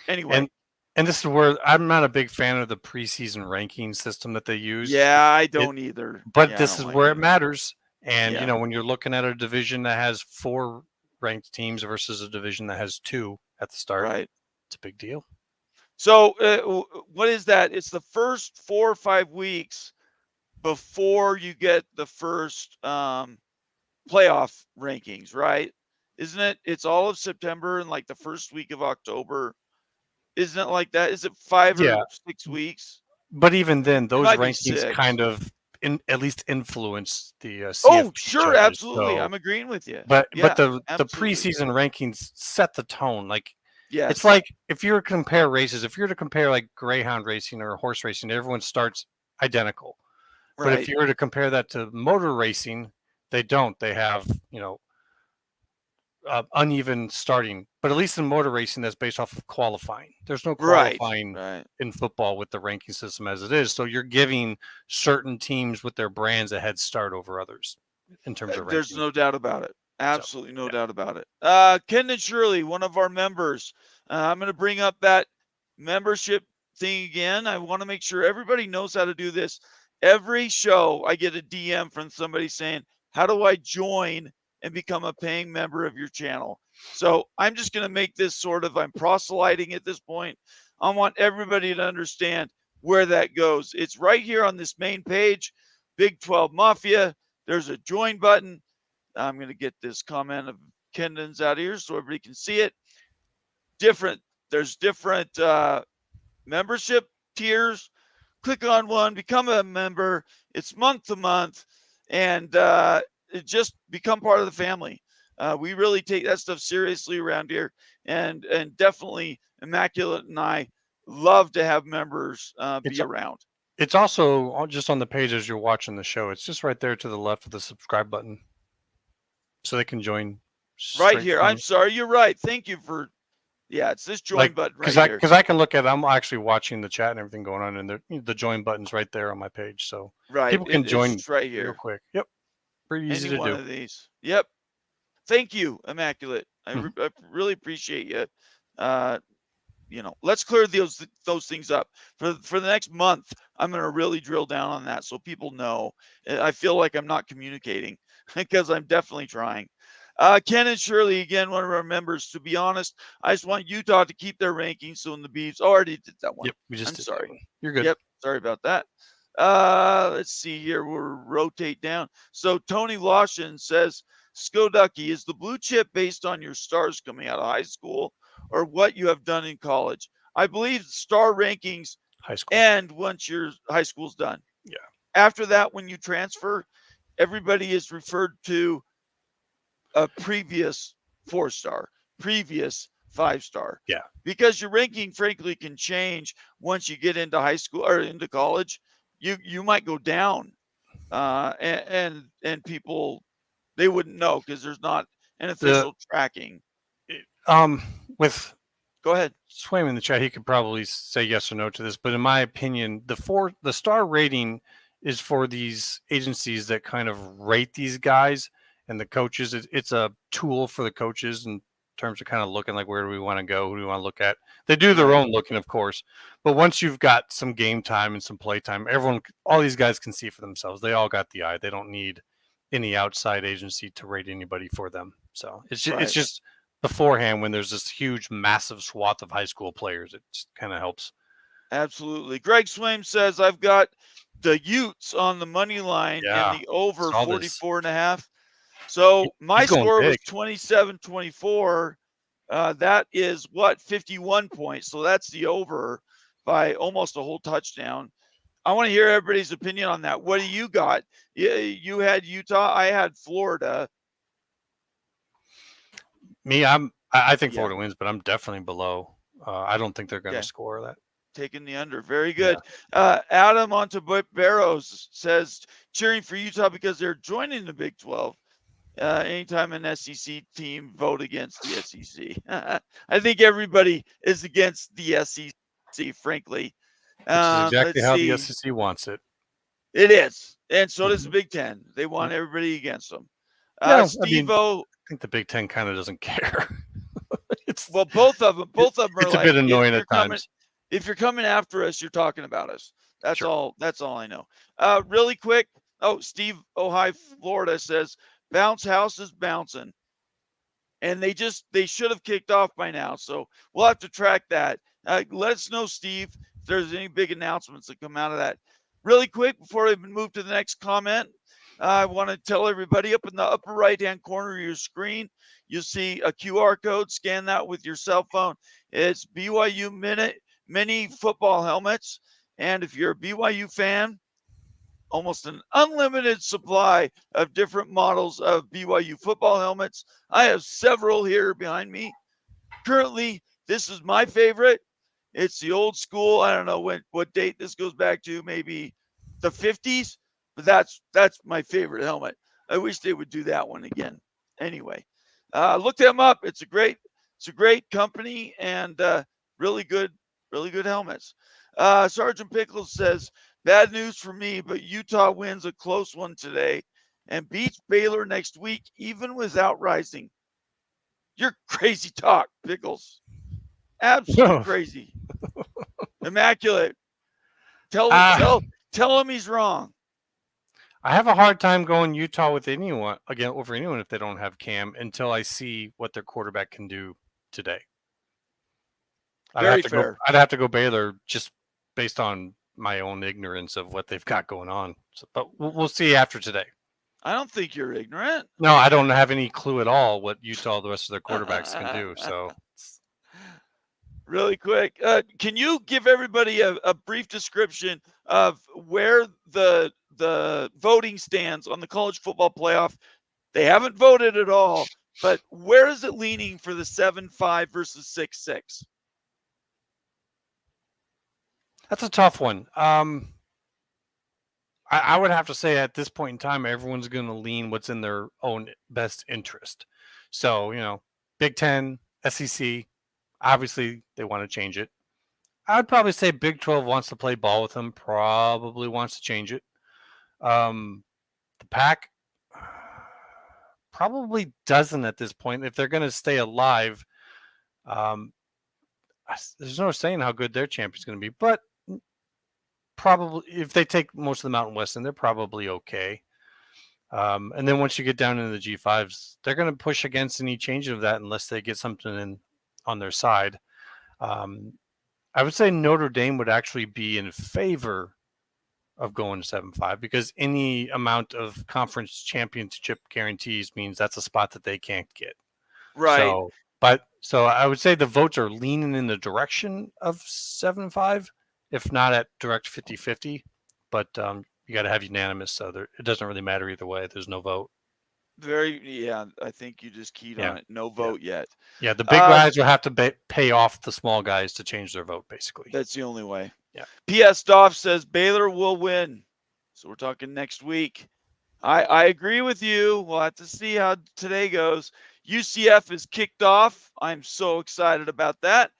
Anyway. And this is where I'm not a big fan of the preseason ranking system that they use. Yeah, I don't either. But this is where it matters. And, when you're looking at a division that has 4 ranked teams versus a division that has 2 at the start, it's a big deal. So what is that? It's the first 4 or 5 weeks before you get the first playoff rankings, right? Isn't it? It's all of September and like the first week of October. Isn't it like that? Is it 5 or 6 weeks? But even then, those rankings kind of at least influence the CFP Oh, sure, judges, absolutely. so. I'm agreeing with you. But the preseason rankings set the tone. Like, it's like if you were to compare races, if you were to compare like greyhound racing or horse racing, everyone starts identical. Right. But if you were to compare that to motor racing, they don't. They have, uneven starting. But at least in motor racing, that's based off of qualifying. There's no qualifying in football with the ranking system as it is. So you're giving certain teams with their brands a head start over others in terms of ranking. There's no doubt about it. Absolutely no doubt about it. Kendon Shirley, one of our members. I'm going to bring up that membership thing again. I want to make sure everybody knows how to do this. Every show, I get a DM from somebody saying, how do I join and become a paying member of your channel? So I'm just going to make this I'm proselyting at this point. I want everybody to understand where that goes. It's right here on this main page, Big 12 Mafia. There's a join button. I'm going to get this comment of Kendon's out here so everybody can see it. There's different membership tiers. Click on one, become a member. It's month to month, and just become part of the family. We really take that stuff seriously around here, and definitely Immaculate and I love to have members be around. It's also just on the page as you're watching the show. It's just right there to the left of the subscribe button, so they can join. Right here. I'm sorry. You're right. Thank you for. Yeah, it's this join button right here. Because I can look at it. I'm actually watching the chat and everything going on, and the join button's right there on my page. So people can join right here real quick. Yep. Pretty easy to do. Any one of these. Yep. Thank you, Immaculate. I really appreciate you let's clear those things up for the next month. I'm going to really drill down on that so people know. I feel like I'm not communicating because I'm definitely trying. Ken and Shirley, again, one of our members. To be honest, I just want Utah to keep their rankings. So in the Beavs, already did that one. Yep, we just I'm did sorry. that one. You're good. Yep, sorry about that. Let's see here. We'll rotate down. So Tony Lawson says, Skoducky, is the blue chip based on your stars coming out of high school or what you have done in college? I believe star rankings High school. end once your high school's done. Yeah. After that, when you transfer, everybody is referred to a previous 4-star, previous 5-star. Yeah. Because your ranking, frankly, can change once you get into high school or into college. You might go down, and people, they wouldn't know because there's not an official tracking. With Go ahead. Swayman in the chat, he could probably say yes or no to this, but in my opinion, the star rating is for these agencies that kind of rate these guys and the coaches. It's a tool for the coaches in terms of kind of looking like where do we want to go, who do we want to look at. They do their own looking, of course, but once you've got some game time and some play time, all these guys can see for themselves. They all got the eye. They don't need any outside agency to rate anybody for them. So it's just beforehand when there's this huge, massive swath of high school players, it just kind of helps. Absolutely. Greg Swaim says, I've got the Utes on the money line and the over 44.5. So my score was 27-24. That is 51 points. So that's the over by almost a whole touchdown. I want to hear everybody's opinion on that. What do you got? You had Utah. I had Florida. Me, I think Florida wins, but I'm definitely below. I don't think they're going to score that. Taking the under. Very good. Adam Ontiveros says, cheering for Utah because they're joining the Big 12. Anytime an SEC team vote against the SEC. I think everybody is against the SEC, frankly. Which is exactly how the SEC wants it. It is. And so does the Big Ten. They want everybody against them. Steve-O, I think the Big Ten kind of doesn't care. Both of them are it's a bit annoying at times. If you're coming after us, you're talking about us. That's all I know. Really quick. Steve Ohio, Florida says, bounce house is bouncing. And they should have kicked off by now. So we'll have to track that. Let us know, Steve, if there's any big announcements that come out of that. Really quick, before I move to the next comment, I want to tell everybody up in the upper right-hand corner of your screen, you'll see a QR code. Scan that with your cell phone. It's BYU mini football helmets. And if you're a BYU fan, almost an unlimited supply of different models of BYU football helmets. I have several here behind me. Currently, this is my favorite. It's the old school. I don't know what date this goes back to, maybe the 50s, but that's my favorite helmet. I wish they would do that one again. Anyway, look them up. It's a great company and really good helmets. Sergeant Pickles says, bad news for me, but Utah wins a close one today and beats Baylor next week, even without Rising. You're crazy talk, Pickles. Absolutely crazy. Immaculate. Tell him he's wrong. I have a hard time going Utah with anyone over anyone if they don't have Cam until I see what their quarterback can do today. I'd have to go Baylor just based on my own ignorance of what they've got going on. But we'll see after today. I don't think you're ignorant. No, I don't have any clue at all what Utah, the rest of their quarterbacks can do. So, really quick, can you give everybody a brief description of where the voting stands on the college football playoff? They haven't voted at all, but where is it leaning for the 7-5 versus 6-6? That's a tough one. I would have to say at this point in time, everyone's going to lean what's in their own best interest. So, Big Ten, SEC, obviously they want to change it. I'd probably say Big 12 wants to play ball with them, probably wants to change it. The Pac probably doesn't at this point. If they're going to stay alive, there's no saying how good their champion's going to be, but probably if they take most of the Mountain West, then they're probably okay. And then once you get down into the G5s, they're going to push against any change of that unless they get something in on their side. I would say Notre Dame would actually be in favor of going to 7-5 because any amount of conference championship guarantees means that's a spot that they can't get. Right. So I would say the votes are leaning in the direction of 7-5, if not at direct 50-50. But you got to have unanimous, so it doesn't really matter either way. There's no vote. I think you just keyed on it. No vote yet. Yeah, the big guys will have to pay off the small guys to change their vote, basically. That's the only way. Yeah. P.S. Doff says Baylor will win. So we're talking next week. I agree with you. We'll have to see how today goes. UCF is kicked off. I'm so excited about that.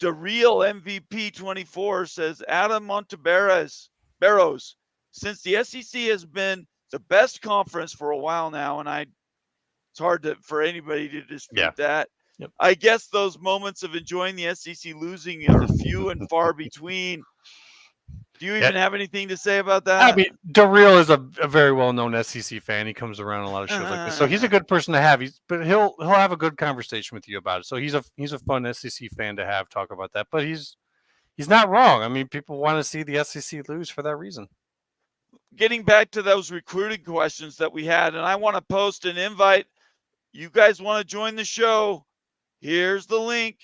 The real MVP 24 says Adam Montebarros. Since the SEC has been the best conference for a while now, and it's hard for anybody to dispute that. Yep. I guess those moments of enjoying the SEC losing are few and far between. Do you even have anything to say about that? I mean, Darrell is a very well-known SEC fan. He comes around a lot of shows like this, so he's a good person to have. But he'll have a good conversation with you about it. So he's a fun SEC fan to have talk about that. But he's not wrong. I mean, people want to see the SEC lose for that reason. Getting back to those recruiting questions that we had, and I want to post an invite. You guys want to join the show? Here's the link.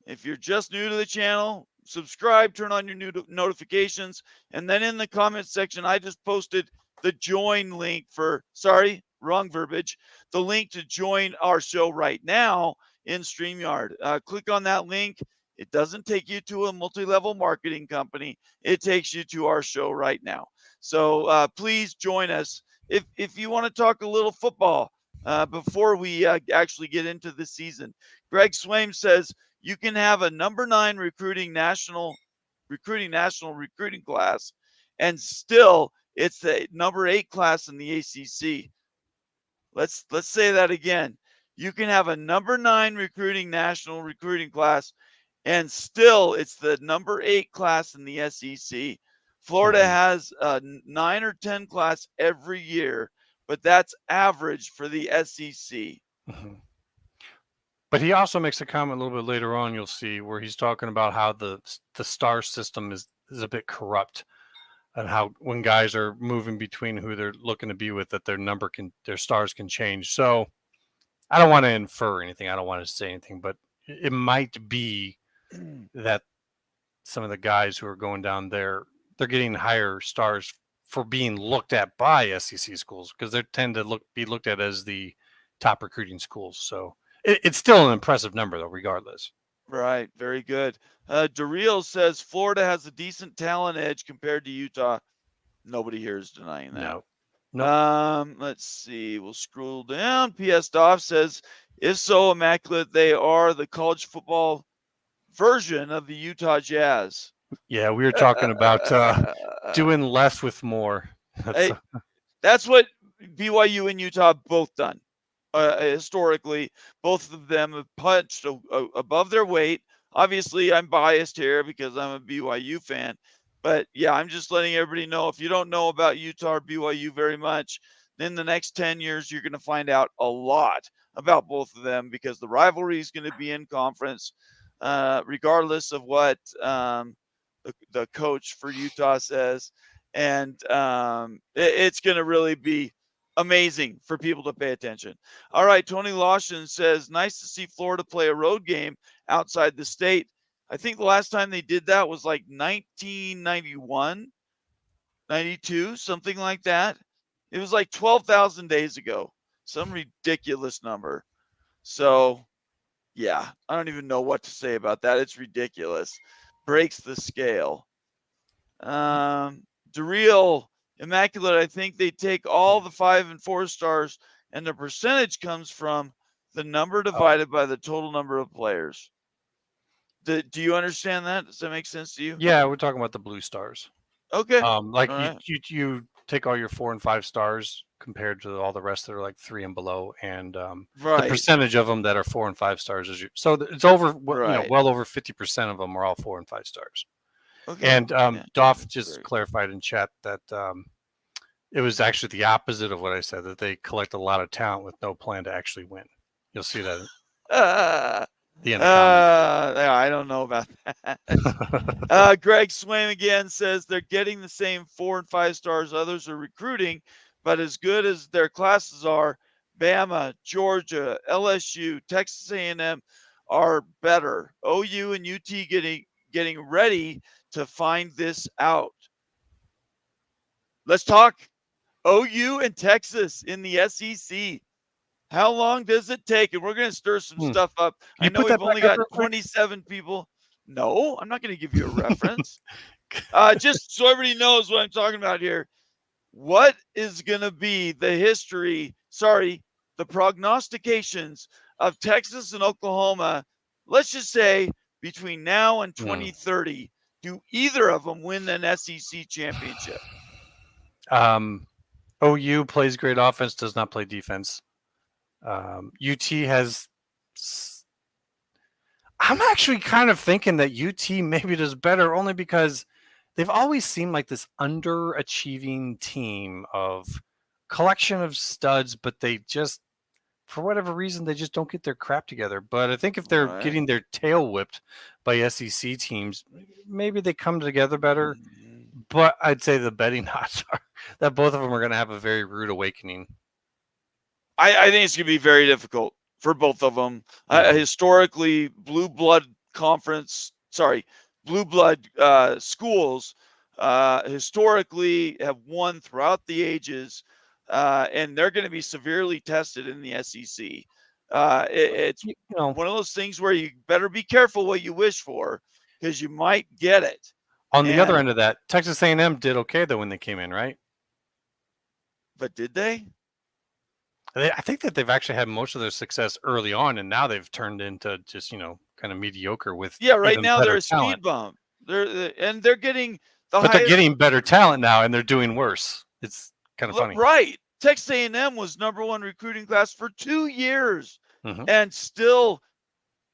If you're just new to the channel, subscribe, turn on your new notifications, and then in the comment section, I just posted the join link wrong verbiage, the link to join our show right now in StreamYard. Click on that link. It doesn't take you to a multi-level marketing company. It takes you to our show right now. So please join us if you want to talk a little football before we actually get into the season. Greg Swaim says you can have a number 9 recruiting national recruiting class, and still it's the number 8 class in the ACC. Let's say that again. You can have a number 9 recruiting national recruiting class, and still it's the number 8 class in the SEC. Florida has a 9 or 10 class every year, but that's average for the SEC. Mm-hmm. But he also makes a comment a little bit later on, you'll see, where he's talking about how the star system is a bit corrupt, and how when guys are moving between who they're looking to be with, that their stars can change. So I don't want to infer anything. I don't want to say anything, but it might be that some of the guys who are going down there, they're getting higher stars for being looked at by SEC schools because they tend to be looked at as the top recruiting schools. So it's still an impressive number, though, regardless. Right. Very good. Darrell says Florida has a decent talent edge compared to Utah. Nobody here is denying that. No. Let's see. We'll scroll down. P.S. Doff says, if so immaculate, they are the college football version of the Utah Jazz. Yeah, we were talking about doing less with more. That's what BYU and Utah have both done. Historically, both of them have punched above their weight. Obviously, I'm biased here because I'm a BYU fan. But, yeah, I'm just letting everybody know, if you don't know about Utah or BYU very much, then the next 10 years you're going to find out a lot about both of them because the rivalry is going to be in conference, regardless of what the coach for Utah says. And it's going to really be amazing for people to pay attention. All right, Tony Lawson says, nice to see Florida play a road game outside the state. I think the last time they did that was like 1991, 92, something like that. It was like 12,000 days ago, some ridiculous number. So, yeah, I don't even know what to say about that. It's ridiculous. Breaks the scale. Darrell, immaculate, I think they take all the 5 and 4 stars, and the percentage comes from the number divided by the total number of players. Do you understand that? Does that make sense to you? Yeah, we're talking about the blue stars. Okay. Like you take all your 4 and 5 stars, compared to all the rest that are like 3 and below, and the Right. percentage of them that are 4 and 5 stars is it's over Right. well over 50% of them are all 4 and 5 stars. Okay. And Yeah, Doff that's just very- clarified in chat that it was actually the opposite of what I said, that they collect a lot of talent with no plan to actually win. You'll see that at the end of comments. yeah, I don't know about that. Greg Swain again says they're getting the same 4 and 5 stars others are recruiting, but as good as their classes are, Bama, Georgia, LSU, Texas A&M are better. OU and UT getting ready to find this out. Let's talk OU and Texas in the SEC. How long does it take? And we're going to stir some stuff up. Can I you know put that we've only back up got real quick? 27 people. No, I'm not going to give you a reference. Just so everybody knows what I'm talking about here. What is going to be the prognostications of Texas and Oklahoma, let's just say between now and 2030? Do either of them win an SEC championship? OU plays great offense, does not play defense. UT has. I'm actually kind of thinking that UT maybe does better only because they've always seemed like this underachieving team of collection of studs, but they just, for whatever reason, they just don't get their crap together. But I think if they're getting their tail whipped by SEC teams, maybe they come together better. But I'd say the betting odds are that both of them are going to have a very rude awakening. I think it's going to be very difficult for both of them. Historically, blue blood schools historically have won throughout the ages, and they're going to be severely tested in the SEC. It's one of those things where you better be careful what you wish for, because you might get it. On the other end of that, Texas A&M did okay though when they came in, right? But did they? I think that they've actually had most of their success early on, and now they've turned into just kind of mediocre with. Yeah, right now they're a talent. speed bump. They're getting they're getting better talent now, and they're doing worse. It's kind of funny, right? Texas A&M was #1 recruiting class for 2 years, and still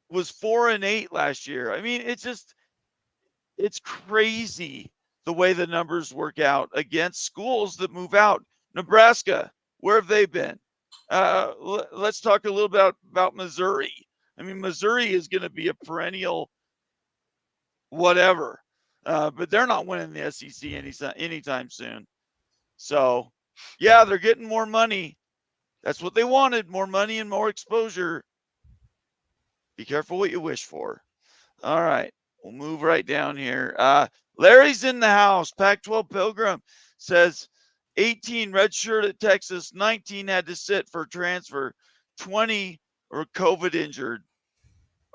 was 4-8 last year. I mean, it's crazy the way the numbers work out against schools that move out. Nebraska, where have they been? Let's talk a little bit about Missouri. I mean, Missouri is going to be a perennial whatever, but they're not winning the SEC anytime soon. So, yeah, they're getting more money. That's what they wanted, more money and more exposure. Be careful what you wish for. All right, we'll move right down here. Larry's in the house. Pac-12 Pilgrim says 18 redshirt at Texas, 19 had to sit for transfer, 20 were COVID injured.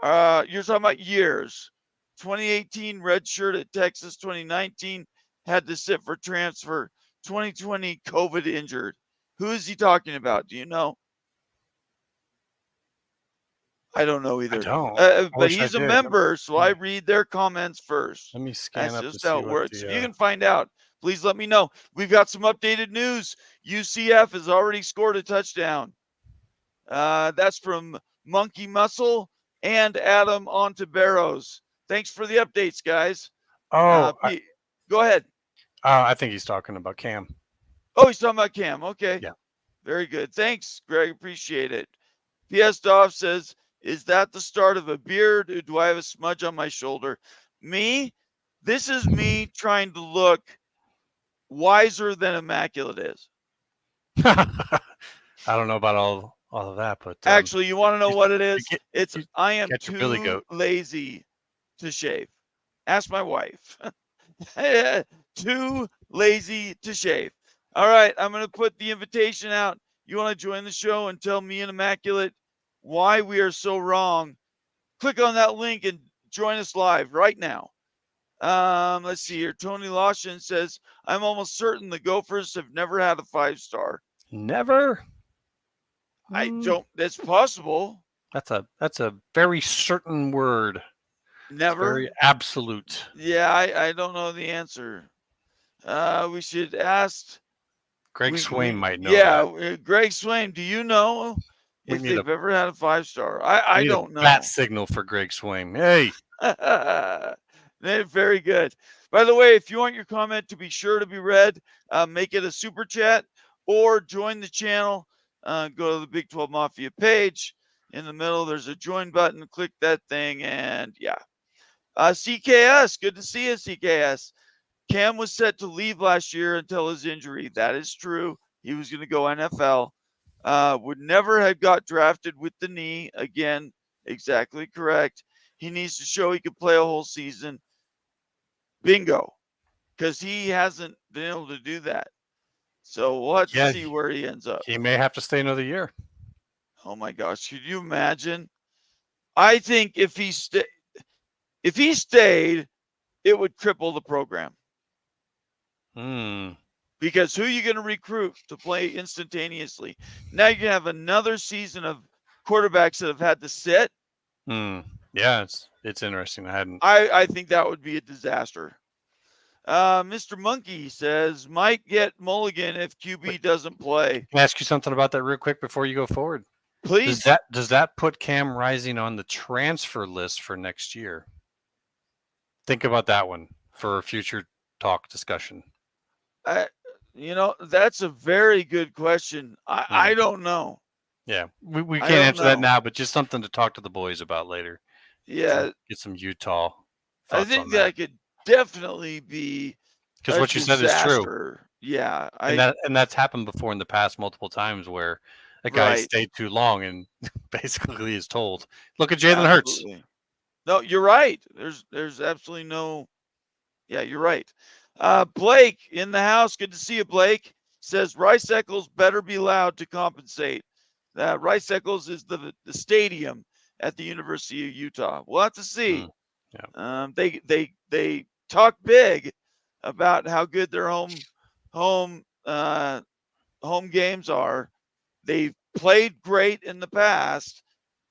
You're talking about years. 2018 redshirt at Texas, 2019 had to sit for transfer, 2020 COVID injured. Who is he talking about? Do you know? I don't know either. I don't. But he's a member, so I read their comments first. Let me scan up. That's just how it works. If you can find out, please let me know. We've got some updated news. UCF has already scored a touchdown. That's from Monkey Muscle and Adam Ontiveros. Thanks for the updates, guys. Go ahead. I think he's talking about Cam. Oh, he's talking about Cam. Okay. Yeah. Very good. Thanks, Greg. Appreciate it. P.S. Dov says, is that the start of a beard, or do I have a smudge on my shoulder? Me? This is me trying to look wiser than immaculate is. I don't know about all of that, but actually, you want to know what it is? I am too lazy to shave. Ask my wife. Too lazy to shave. All right, I'm going to put the invitation out. You want to join the show and tell me and Immaculate why we are so wrong? Click on that link and join us live right now. Let's see here. Tony Lawson says, I'm almost certain the Gophers have never had a 5-star. Never? I don't. That's possible. That's a very certain word. Never. It's very absolute. Yeah, I don't know the answer. We should ask Greg Swain might know Yeah, that. Greg Swain. Do you know We if need they've a ever had a 5-star? I need don't a bat know. signal for Greg Swain. Hey, Very good. By the way, if you want your comment to be sure to be read, make it a super chat or join the channel. Go to the Big 12 Mafia page. In the middle, there's a join button. Click that thing, and yeah. CKS, good to see you, CKS. Cam was set to leave last year until his injury. That is true. He was going to go NFL. Would never have got drafted with the knee. Again, exactly correct. He needs to show he could play a whole season. Bingo. Because he hasn't been able to do that. So we'll have to see where he ends up. he may have to stay another year. Oh my gosh, could you imagine? I think if he stayed, it would cripple the program. Because who are you going to recruit to play instantaneously? Now you're going to have another season of quarterbacks that have had to sit. Yeah, it's interesting. I think that would be a disaster. Mr. Monkey says might get Mulligan if QB doesn't play. Can I ask you something about that real quick before you go forward? Please. Does that put Cam Rising on the transfer list for next year? Think about that one for a future talk discussion. That's a very good question. I don't know. Yeah, we can't answer that now, but just something to talk to the boys about later. Yeah, get some Utah. I think that could definitely be because what you said is true. Yeah, and that's happened before in the past multiple times where a guy stayed too long and basically is told, "Look at Jalen Hurts." No, you're right. There's absolutely no. Yeah, you're right. Blake in the house. Good to see you, Blake. Says Rice Eccles better be allowed to compensate. Rice Eccles is the stadium at the University of Utah. We'll have to see. They talk big about how good their home games are. They've played great in the past.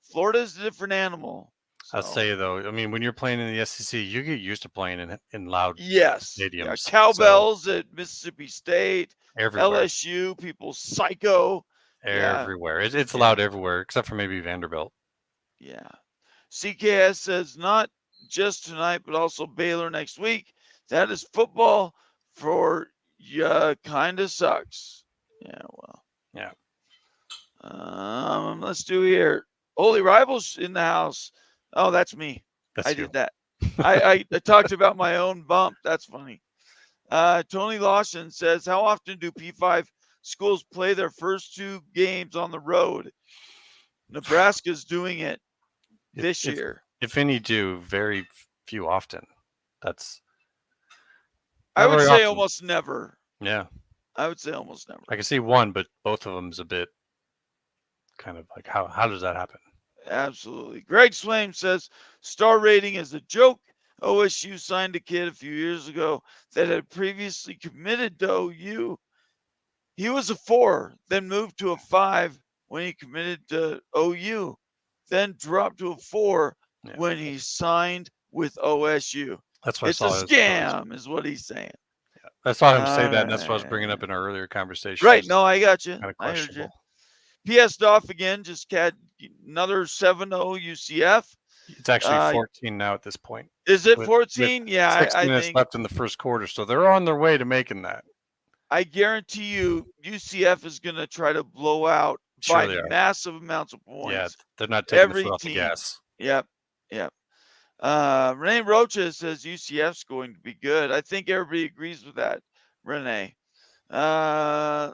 Florida's a different animal. I'll say though, I mean, when you're playing in the SEC, you get used to playing in loud stadiums. Yeah, cowbells at Mississippi State, everywhere. LSU, people psycho. Everywhere. It's loud everywhere, except for maybe Vanderbilt. Yeah. CKS says not just tonight, but also Baylor next week. That is football for you. Kind of sucks. Yeah, well. Yeah. Let's do here. Holy Rivals in the house. Oh, that's me. I did that. I talked about my own bump. That's funny. Tony Lawson says, how often do P5 schools play their first 2 games on the road? Nebraska's doing it this year. If any do, very few often. I would say almost never. Yeah. I would say almost never. I can see one, but both of them's a bit kind of like, how does that happen? Absolutely. Greg Swain says star rating is a joke. OSU signed a kid a few years ago that had previously committed to OU. He was a 4, then moved to a 5 when he committed to OU, then dropped to a 4 when he signed with OSU. That's what it's a scam, is what he's saying. Yeah. I saw him say that, and that's what I was bringing up in our earlier conversation. Right. No, I got you. Kind of I heard you. questionable. PS Doff again just had another 7-0 UCF. It's actually 14 now at this point. Is it 14? Yeah, 6 minutes left in the first quarter, so they're on their way to making that. I guarantee you, UCF is going to try to blow out by massive amounts of points. Yeah, they're not taking the foot off the gas. Yep. Renee Rocha says UCF's going to be good. I think everybody agrees with that, Renee. And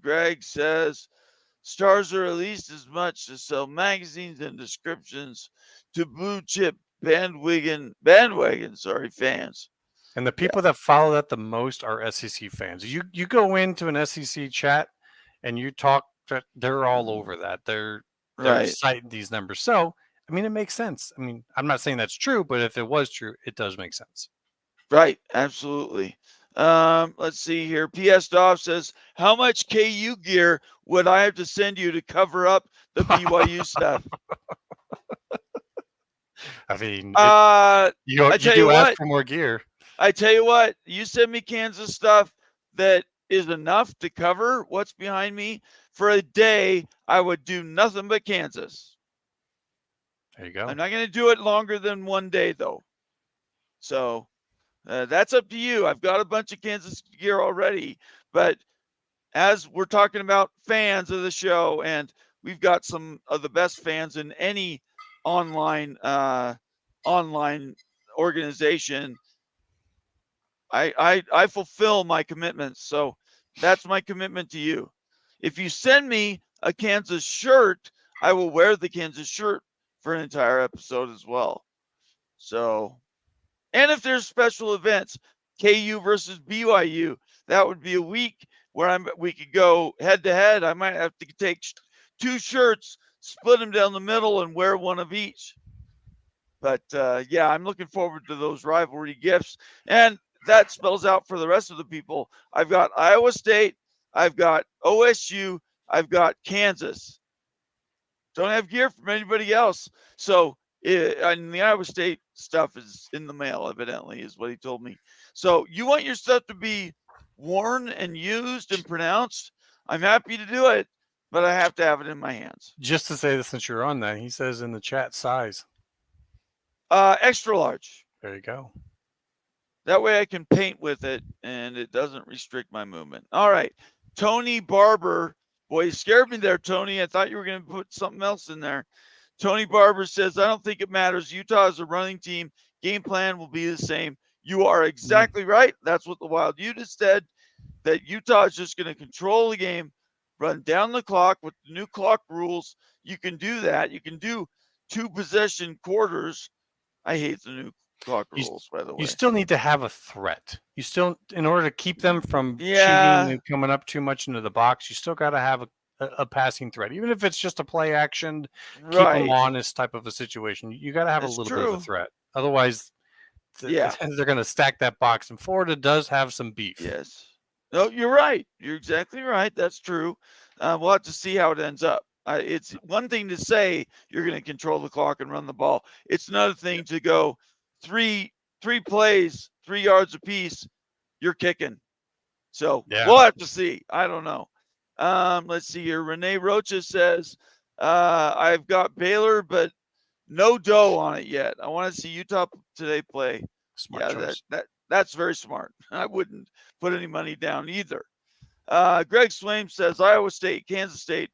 Greg says stars are released as much to sell magazines and descriptions to blue chip bandwagon fans. And the people that follow that the most are SEC fans. You go into an SEC chat and you talk, they're all over that. They're citing these numbers. So, I mean, it makes sense. I mean, I'm not saying that's true, but if it was true, it does make sense. Right. Absolutely. Let's see here. PS Doff says, how much KU gear would I have to send you to cover up the BYU stuff? I mean, you do ask for more gear. I tell you what, you send me Kansas stuff that is enough to cover what's behind me, for a day, I would do nothing but Kansas. There you go. I'm not going to do it longer than one day, though. So that's up to you. I've got a bunch of Kansas gear already, but as we're talking about fans of the show, and we've got some of the best fans in any online organization, I fulfill my commitments. So that's my commitment to you. If you send me a Kansas shirt, I will wear the Kansas shirt for an entire episode as well. So, and if there's special events, KU versus BYU, that would be a week where we could go head to head. I might have to take 2 shirts, split them down the middle, and wear one of each. But yeah, I'm looking forward to those rivalry gifts, and that spells out for the rest of the people. I've got Iowa State, I've got OSU, I've got Kansas. Don't have gear from anybody else. So, and the Iowa State stuff is in the mail, evidently, is what he told me. So, you want your stuff to be worn and used and pronounced? I'm happy to do it, but I have to have it in my hands. Just to say this, since you're on that, he says in the chat size. Extra large. There you go. That way I can paint with it and it doesn't restrict my movement. All right. Tony Barber. Boy, you scared me there, Tony. I thought you were going to put something else in there. Tony Barber says, I don't think it matters. Utah is a running team. Game plan will be the same. You are exactly right. That's what the Wild Utes said, that Utah is just going to control the game, run down the clock with the new clock rules. You can do that. You can do 2 possession quarters. I hate the new clock rules, by the way. You still need to have a threat. You still, in order to keep them from cheating and coming up too much into the box, you still got to have a passing threat, even if it's just a play action, keep them honest type of a situation. You got to have a little bit of a threat. Otherwise, they're going to stack that box. And Florida does have some beef. Yes. No, you're right. You're exactly right. That's true. We'll have to see how it ends up. It's one thing to say you're going to control the clock and run the ball. It's another thing to go three plays, 3 yards apiece, you're kicking. So we'll have to see. I don't know. Let's see here. Renee Rocha says, I've got Baylor, but no dough on it yet. I want to see Utah today play. Smart choice. That's very smart. I wouldn't put any money down either. Greg Swaim says, Iowa State, Kansas State,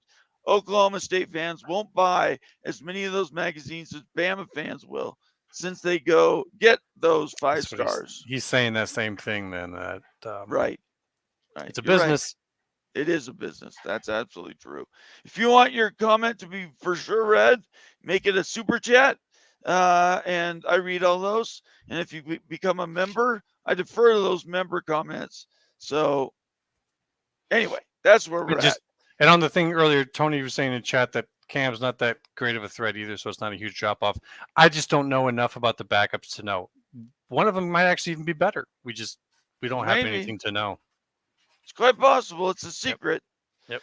Oklahoma State fans won't buy as many of those magazines as Bama fans will, since they go get those 5 stars. He's saying that same thing then. That right. It's a business. Right. It is a business. That's absolutely true. If you want your comment to be for sure read, make it a super chat, and I read all those. And if you become a member, I defer to those member comments. So anyway, that's where we're at. And on the thing earlier, Tony was saying in chat that Cam's not that great of a threat either, so it's not a huge drop off. I just don't know enough about the backups to know. One of them might actually even be better. We don't have anything to know. It's quite possible. It's a secret. Yep.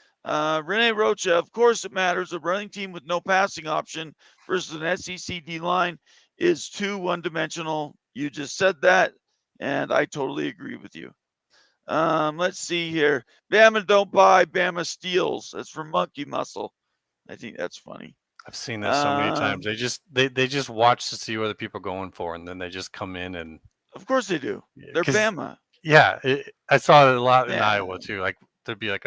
Renee Rocha, of course it matters. A running team with no passing option versus an SEC D line is too one-dimensional. You just said that, and I totally agree with you. Let's see here. Bama don't buy, Bama steals. That's from Monkey Muscle. I think that's funny. I've seen that so many times. They just watch to see what the people are going for, and then they just come in and. Of course they do. They're Bama. Yeah, I saw it a lot in Iowa too. Like there'd be like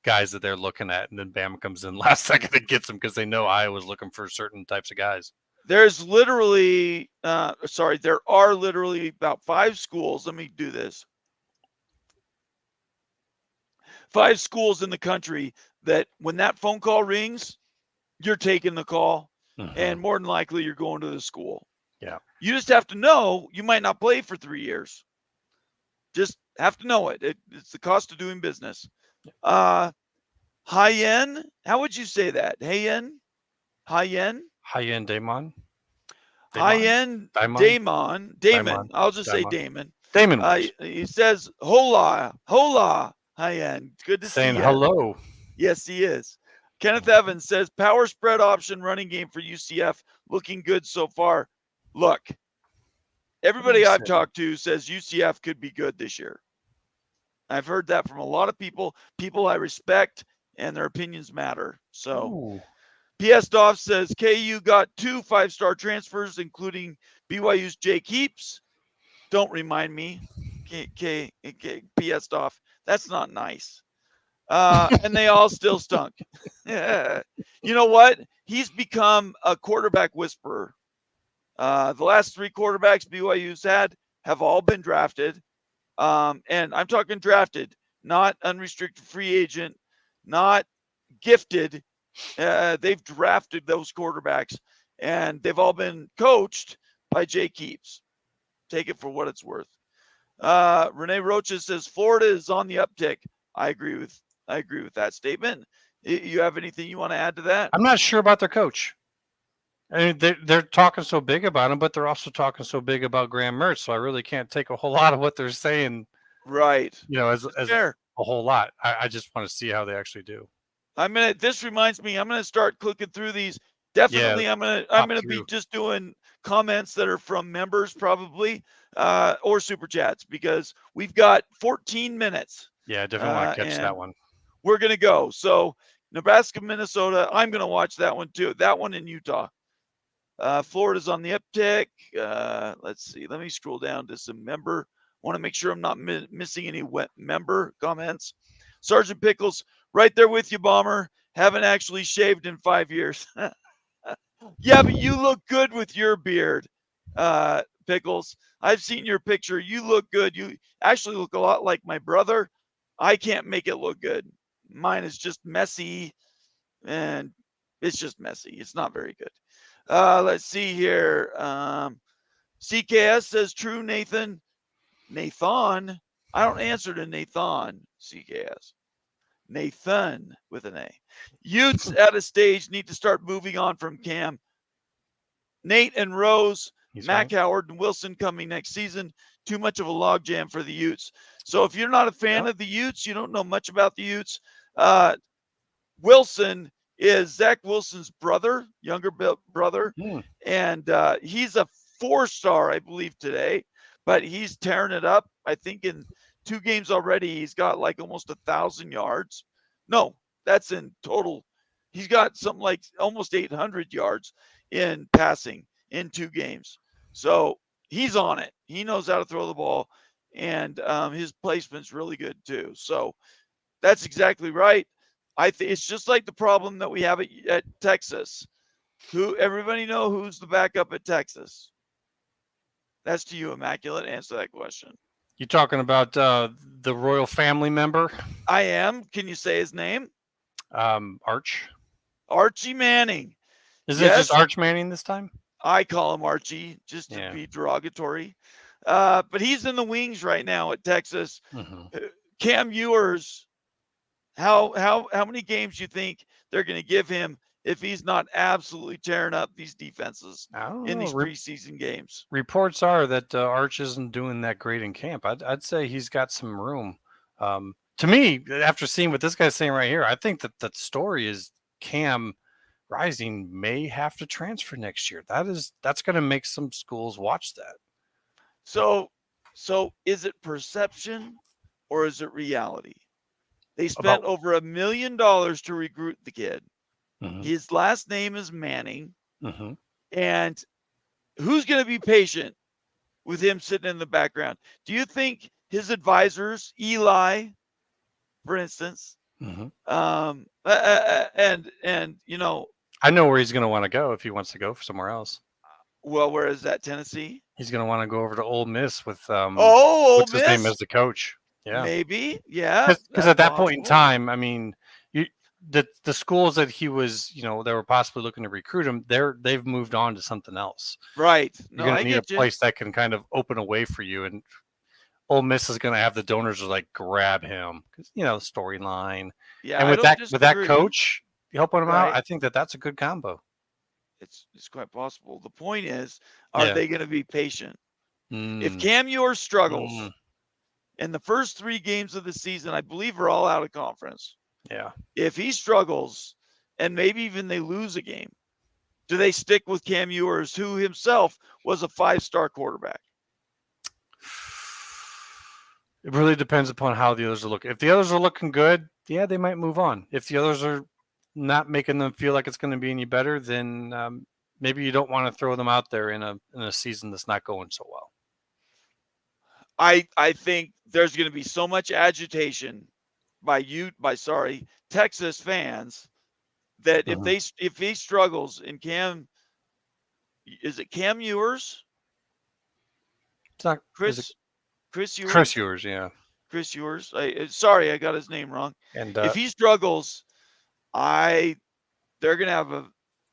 guys that they're looking at, and then Bama comes in last second and gets them because they know Iowa's looking for certain types of guys. There's literally, there are literally about 5 schools. Let me do this. 5 schools in the country that when that phone call rings, you're taking the call, and more than likely you're going to the school. Yeah. You just have to know you might not play for 3 years. Just have to know it. It's the cost of doing business. High-end, how would you say that? High-end? High-end? High-end Damon? High-end Damon. I'll just say Damon. Damon. He says, hola, high-end. Good to see you. Saying hello. Yes, he is. Kenneth Evans says, power spread option running game for UCF looking good so far. Look, everybody I've talked to says UCF could be good this year. I've heard that from a lot of people I respect, and their opinions matter. So Ooh. PS Doff says KU got 2 5-star transfers, including BYU's Jake Heaps. Don't remind me, PS Doff. That's not nice. And they all still stunk. You know what? He's become a quarterback whisperer. The last 3 quarterbacks BYU's had have all been drafted. And I'm talking drafted, not unrestricted free agent, not gifted. They've drafted those quarterbacks, and they've all been coached by Jake Heaps. Take it for what it's worth. Renee Rocha says Florida is on the uptick. I agree with that statement. You have anything you want to add to that? I'm not sure about their coach. I mean, they're talking so big about him, but they're also talking so big about Graham Mertz. So I really can't take a whole lot of what they're saying, right? As a whole lot. I just want to see how they actually do. This reminds me, I'm gonna start clicking through these. Definitely, yeah, I'm gonna be just doing comments that are from members probably, or super chats, because we've got 14 minutes. Yeah, I definitely want to catch that one. We're gonna go. So Nebraska, Minnesota, I'm gonna watch that one too. That one in Utah. Florida's on the uptick. Let's see. Let me scroll down to some member. Want to make sure I'm not missing any member comments. Sergeant Pickles, right there with you, Bomber. Haven't actually shaved in 5 years. Yeah, but you look good with your beard, Pickles. I've seen your picture. You look good. You actually look a lot like my brother. I can't make it look good. Mine is just messy, and it's just messy. It's not very good. Let's see here. CKS says true, Nathan. Nathan. I don't answer to Nathan, CKS. Nathan with an A. Utes at a stage need to start moving on from Cam. Nate and Rose, Mac Howard and Wilson coming next season. Too much of a logjam for the Utes. So if you're not a fan of the Utes, you don't know much about the Utes. Wilson is Zach Wilson's brother, younger brother. And he's a 4-star, I believe, today. But he's tearing it up. I think in 2 games already, he's got like almost 1,000 yards. No, that's in total. He's got something like almost 800 yards in passing in 2 games. So he's on it. He knows how to throw the ball, and his placement's really good too. So that's exactly right. It's just like the problem that we have at Texas. Everybody know who's the backup at Texas? That's to you, Immaculate. Answer that question. You talking about the royal family member? I am. Can you say his name? Archie Manning. Is it just Arch Manning this time? I call him Archie just to be derogatory. But he's in the wings right now at Texas. Mm-hmm. Cam Ewers, how many games do you think they're going to give him if he's not absolutely tearing up these defenses in these preseason games? Reports are that Arch isn't doing that great in camp. I'd say he's got some room. To me, after seeing what this guy's saying right here, I think that the story is Cam Rising may have to transfer next year. That's going to make some schools watch that. So is it perception or is it reality? They spent over $1 million to recruit the kid. Mm-hmm. His last name is Manning. Mm-hmm. And who's going to be patient with him sitting in the background? Do you think his advisors, Eli, for instance, mm-hmm. And you know, I know where he's going to want to go if he wants to go for somewhere else. Well, where is that? Tennessee? He's going to want to go over to Ole Miss with what's his name as the coach. Yeah, maybe. Yeah, because at that point in time, I mean, the schools that he was, they were possibly looking to recruit him, they've moved on to something else. Right. You're going to need a place that can kind of open a way for you, and Ole Miss is going to have the donors to like grab him because the storyline. Yeah, and with that coach helping him out, I think that's a good combo. It's quite possible. The point is, are they going to be patient? If Cam Ewers struggles in the first 3 games of the season, I believe are all out of conference. Yeah. If he struggles and maybe even they lose a game, do they stick with Cam Ewers, who himself was a 5-star quarterback? It really depends upon how the others are looking. If the others are looking good, yeah, they might move on. If the others are not making them feel like it's going to be any better, then maybe you don't want to throw them out there in a season that's not going so well. I think there's going to be so much agitation by Texas fans that if he struggles and is it Cam Ewers? It's not Chris Ewers. Chris Ewers, yeah. Chris Ewers. Sorry, I got his name wrong. And if he struggles, they're going to have a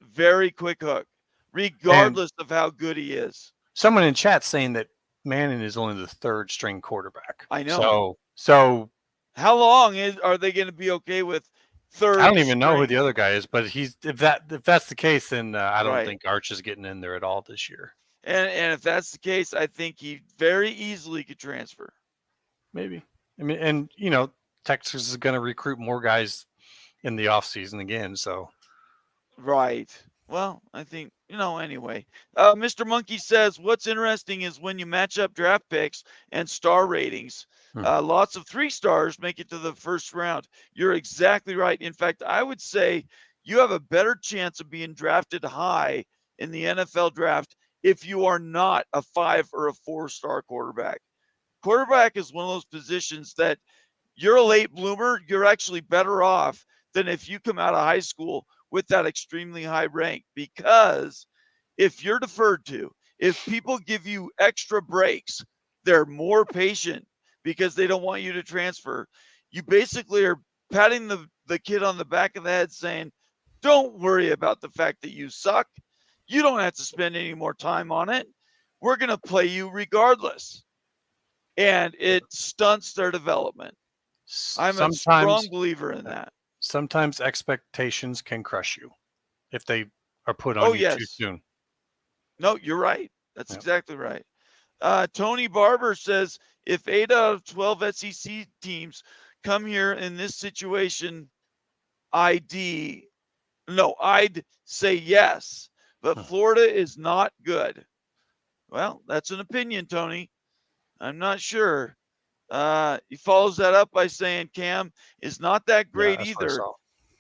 very quick hook, regardless of how good he is. Someone in chat saying that Manning is only the third string quarterback. I know. So how long are they going to be okay with third? I don't even know who the other guy is, but if that's the case, then I don't think Arch is getting in there at all this year. And if that's the case, I think he very easily could transfer. Maybe. I mean, and Texas is going to recruit more guys in the offseason again. So. Right. Well, I think, anyway. Mr. Monkey says, what's interesting is when you match up draft picks and star ratings, lots of 3 stars make it to the first round. You're exactly right. In fact, I would say you have a better chance of being drafted high in the NFL draft if you are not a 5 or a 4-star quarterback. Quarterback is one of those positions that you're a late bloomer. You're actually better off than if you come out of high school with that extremely high rank, because if you're deferred to, if people give you extra breaks, they're more patient because they don't want you to transfer. You basically are patting the kid on the back of the head saying, don't worry about the fact that you suck. You don't have to spend any more time on it. We're going to play you regardless. And it stunts their development. I'm a strong believer in that. Sometimes expectations can crush you if they are put on you too soon. No, you're right. That's exactly right. Tony Barber says, if 8 out of 12 SEC teams come here in this situation, I'd say yes, but Florida is not good. Well, that's an opinion, Tony. I'm not sure. He follows that up by saying Cam is not that great either.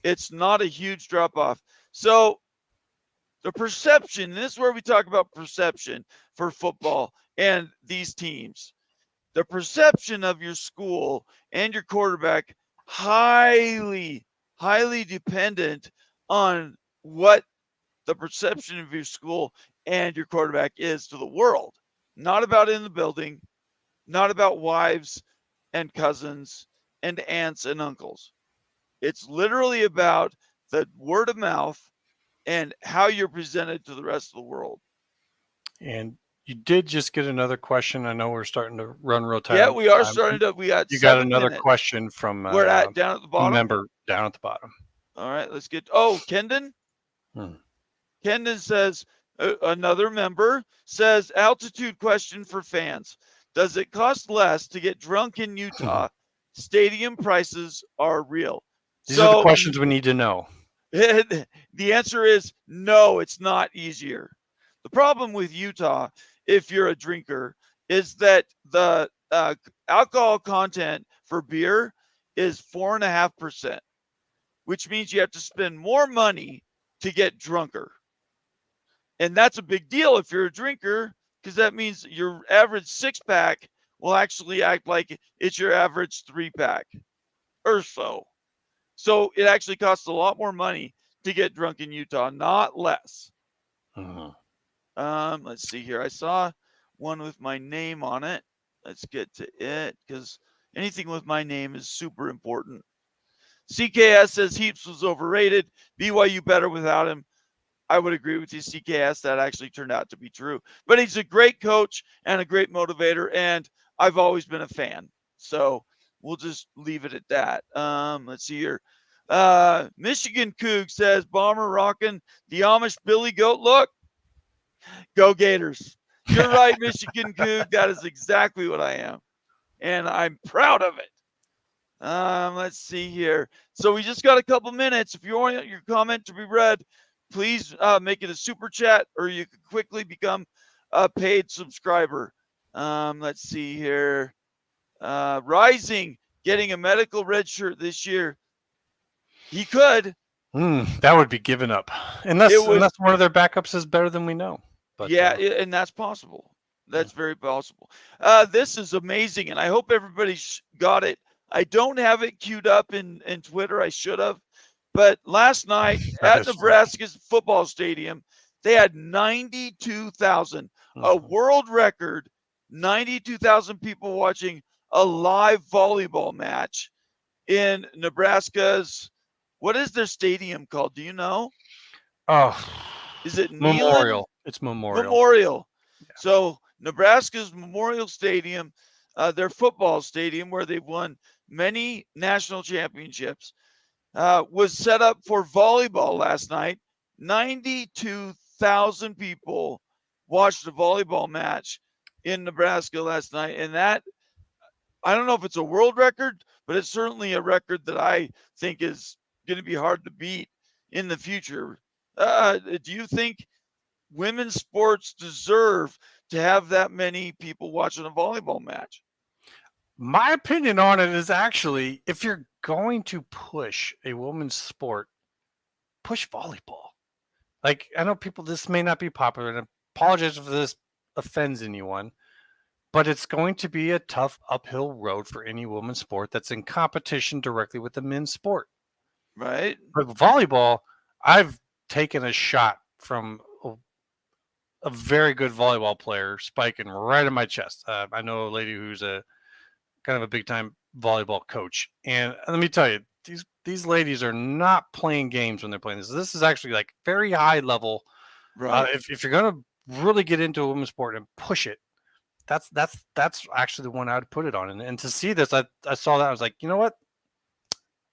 It's not a huge drop off. So the perception, this is where we talk about perception for football and these teams. The perception of your school and your quarterback highly, highly dependent on what the perception of your school and your quarterback is to the world. Not about in the building, not about wives and cousins and aunts and uncles. It's literally about the word of mouth and how you're presented to the rest of the world. And you did just get another question. I know we're starting to run real tight. Yeah, we are starting to. You got another question from where down at the bottom. Member down at the bottom. All right, let's get. Oh, Kendon. Kendon says another member says altitude question for fans. Does it cost less to get drunk in Utah? Stadium prices are real. These are the questions we need to know. The answer is no, it's not easier. The problem with Utah, if you're a drinker, is that the alcohol content for beer is 4.5%, which means you have to spend more money to get drunker. And that's a big deal if you're a drinker, because that means your average 6-pack will actually act like it's your average 3-pack or so. So it actually costs a lot more money to get drunk in Utah, not less. Let's see here. I saw one with my name on it. Let's get to it, because anything with my name is super important. CKS says Heaps was overrated. BYU better without him. I would agree with you, CKS. That actually turned out to be true. But he's a great coach and a great motivator, and I've always been a fan. So we'll just leave it at that. Let's see here. Michigan Coug says, Bomber rocking the Amish Billy Goat look. Go Gators. You're right, Michigan Coug. That is exactly what I am. And I'm proud of it. Let's see here. So we just got a couple minutes. If you want your comment to be read, please make it a super chat, or you can quickly become a paid subscriber. Let's see here. Rising getting a medical red shirt this year. He could. That would be given up, unless one of their backups is better than we know. But, and that's possible. That's very possible. This is amazing, and I hope everybody got it. I don't have it queued up in Twitter. I should have. But last night at Nebraska's football stadium, they had 92,000, a world record, 92,000 people watching a live volleyball match in Nebraska's, what is their stadium called? Do you know? Oh, is it Memorial? Neyland? It's Memorial. Memorial. Yeah. So Nebraska's Memorial Stadium, their football stadium where they've won many national championships, was set up for volleyball last night. 92,000 people watched a volleyball match in Nebraska last night. And that, I don't know if it's a world record, but it's certainly a record that I think is going to be hard to beat in the future. Do you think women's sports deserve to have that many people watching a volleyball match? My opinion on it is actually, if you're going to push a women's sport, push volleyball. Like, I know this may not be popular, and I apologize if this offends anyone, but it's going to be a tough uphill road for any women's sport that's in competition directly with the men's sport. Right. But volleyball, I've taken a shot from a very good volleyball player spiking right in my chest. I know a lady who's a kind of a big time volleyball coach. And let me tell you, these ladies are not playing games when they're playing this. This is actually like very high level. Right. If you're going to really get into a women's sport and push it, that's actually the one I would put it on. And to see this, I saw that. I was like, you know what?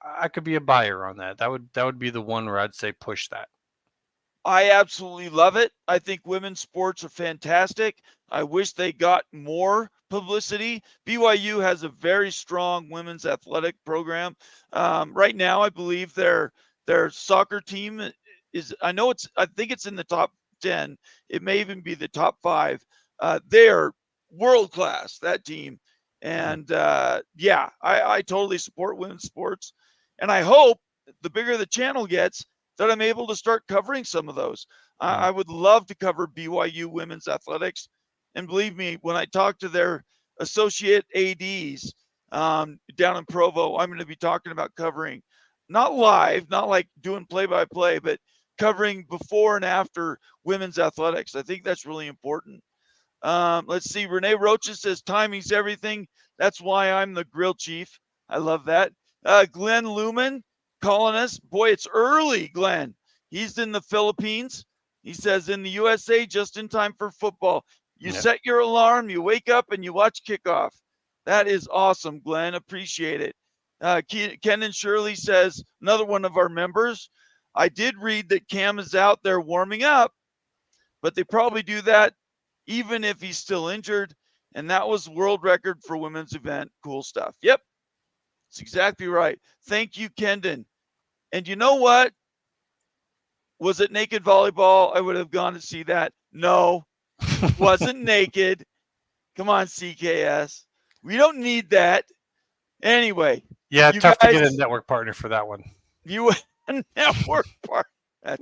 I could be a buyer on that. That would be the one where I'd say push that. I absolutely love it. I think women's sports are fantastic. I wish they got more publicity. BYU has a very strong women's athletic program. Right now, I believe their soccer team is, I think it's in the top 10. It may even be the top 5. They are world class, that team. And I totally support women's sports. And I hope the bigger the channel gets, that I'm able to start covering some of those. I would love to cover BYU women's athletics. And believe me, when I talk to their associate ADs down in Provo, I'm going to be talking about covering, not live, not like doing play-by-play, but covering before and after women's athletics. I think that's really important. Let's see. Renee Rocha says timing's everything. That's why I'm the grill chief. I love that. Glenn Lumen calling us. Boy, it's early, Glenn. He's in the Philippines. He says in the USA, just in time for football. You set your alarm, you wake up, and you watch kickoff. That is awesome, Glenn. Appreciate it. Ken and Shirley says, another one of our members, I did read that Cam is out there warming up, but they probably do that even if he's still injured. And that was world record for women's event. Cool stuff. Yep. That's exactly right. Thank you, Kendon. And you know what? Was it naked volleyball? I would have gone to see that. No, it wasn't naked. Come on, CKS. We don't need that. Anyway. Yeah, tough to get a network partner for that one. You a network partner.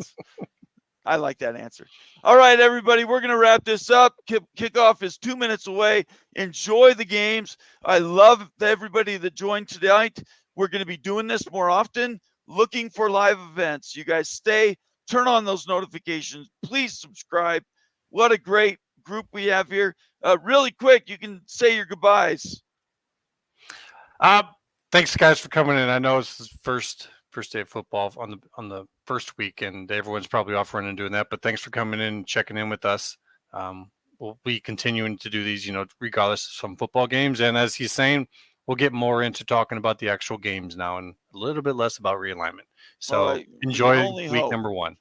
I like that answer. All right, everybody, we're going to wrap this up. Kickoff is 2 minutes away. Enjoy the games. I love everybody that joined tonight. We're going to be doing this more often, looking for live events. You guys turn on those notifications. Please subscribe. What a great group we have here. Really quick, you can say your goodbyes. Thanks, guys, for coming in. I know it's the first day of football on the first week, and everyone's probably off running and doing that. But thanks for coming in and checking in with us. We'll be continuing to do these, regardless of some football games. And as he's saying, we'll get more into talking about the actual games now and a little bit less about realignment. So enjoy week number 1.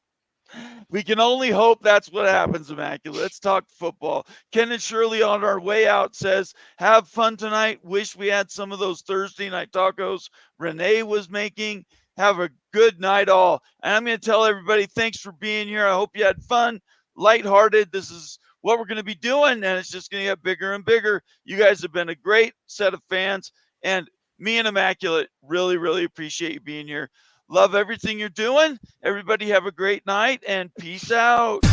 We can only hope that's what happens, Immaculate. Let's talk football. Ken and Shirley on our way out says, have fun tonight. Wish we had some of those Thursday night tacos Renee was making. Have a good night all. And I'm going to tell everybody, thanks for being here. I hope you had fun, lighthearted. This is what we're going to be doing, and it's just going to get bigger and bigger. You guys have been a great set of fans, and me and Immaculate really, really appreciate you being here. Love everything you're doing. Everybody have a great night, and peace out.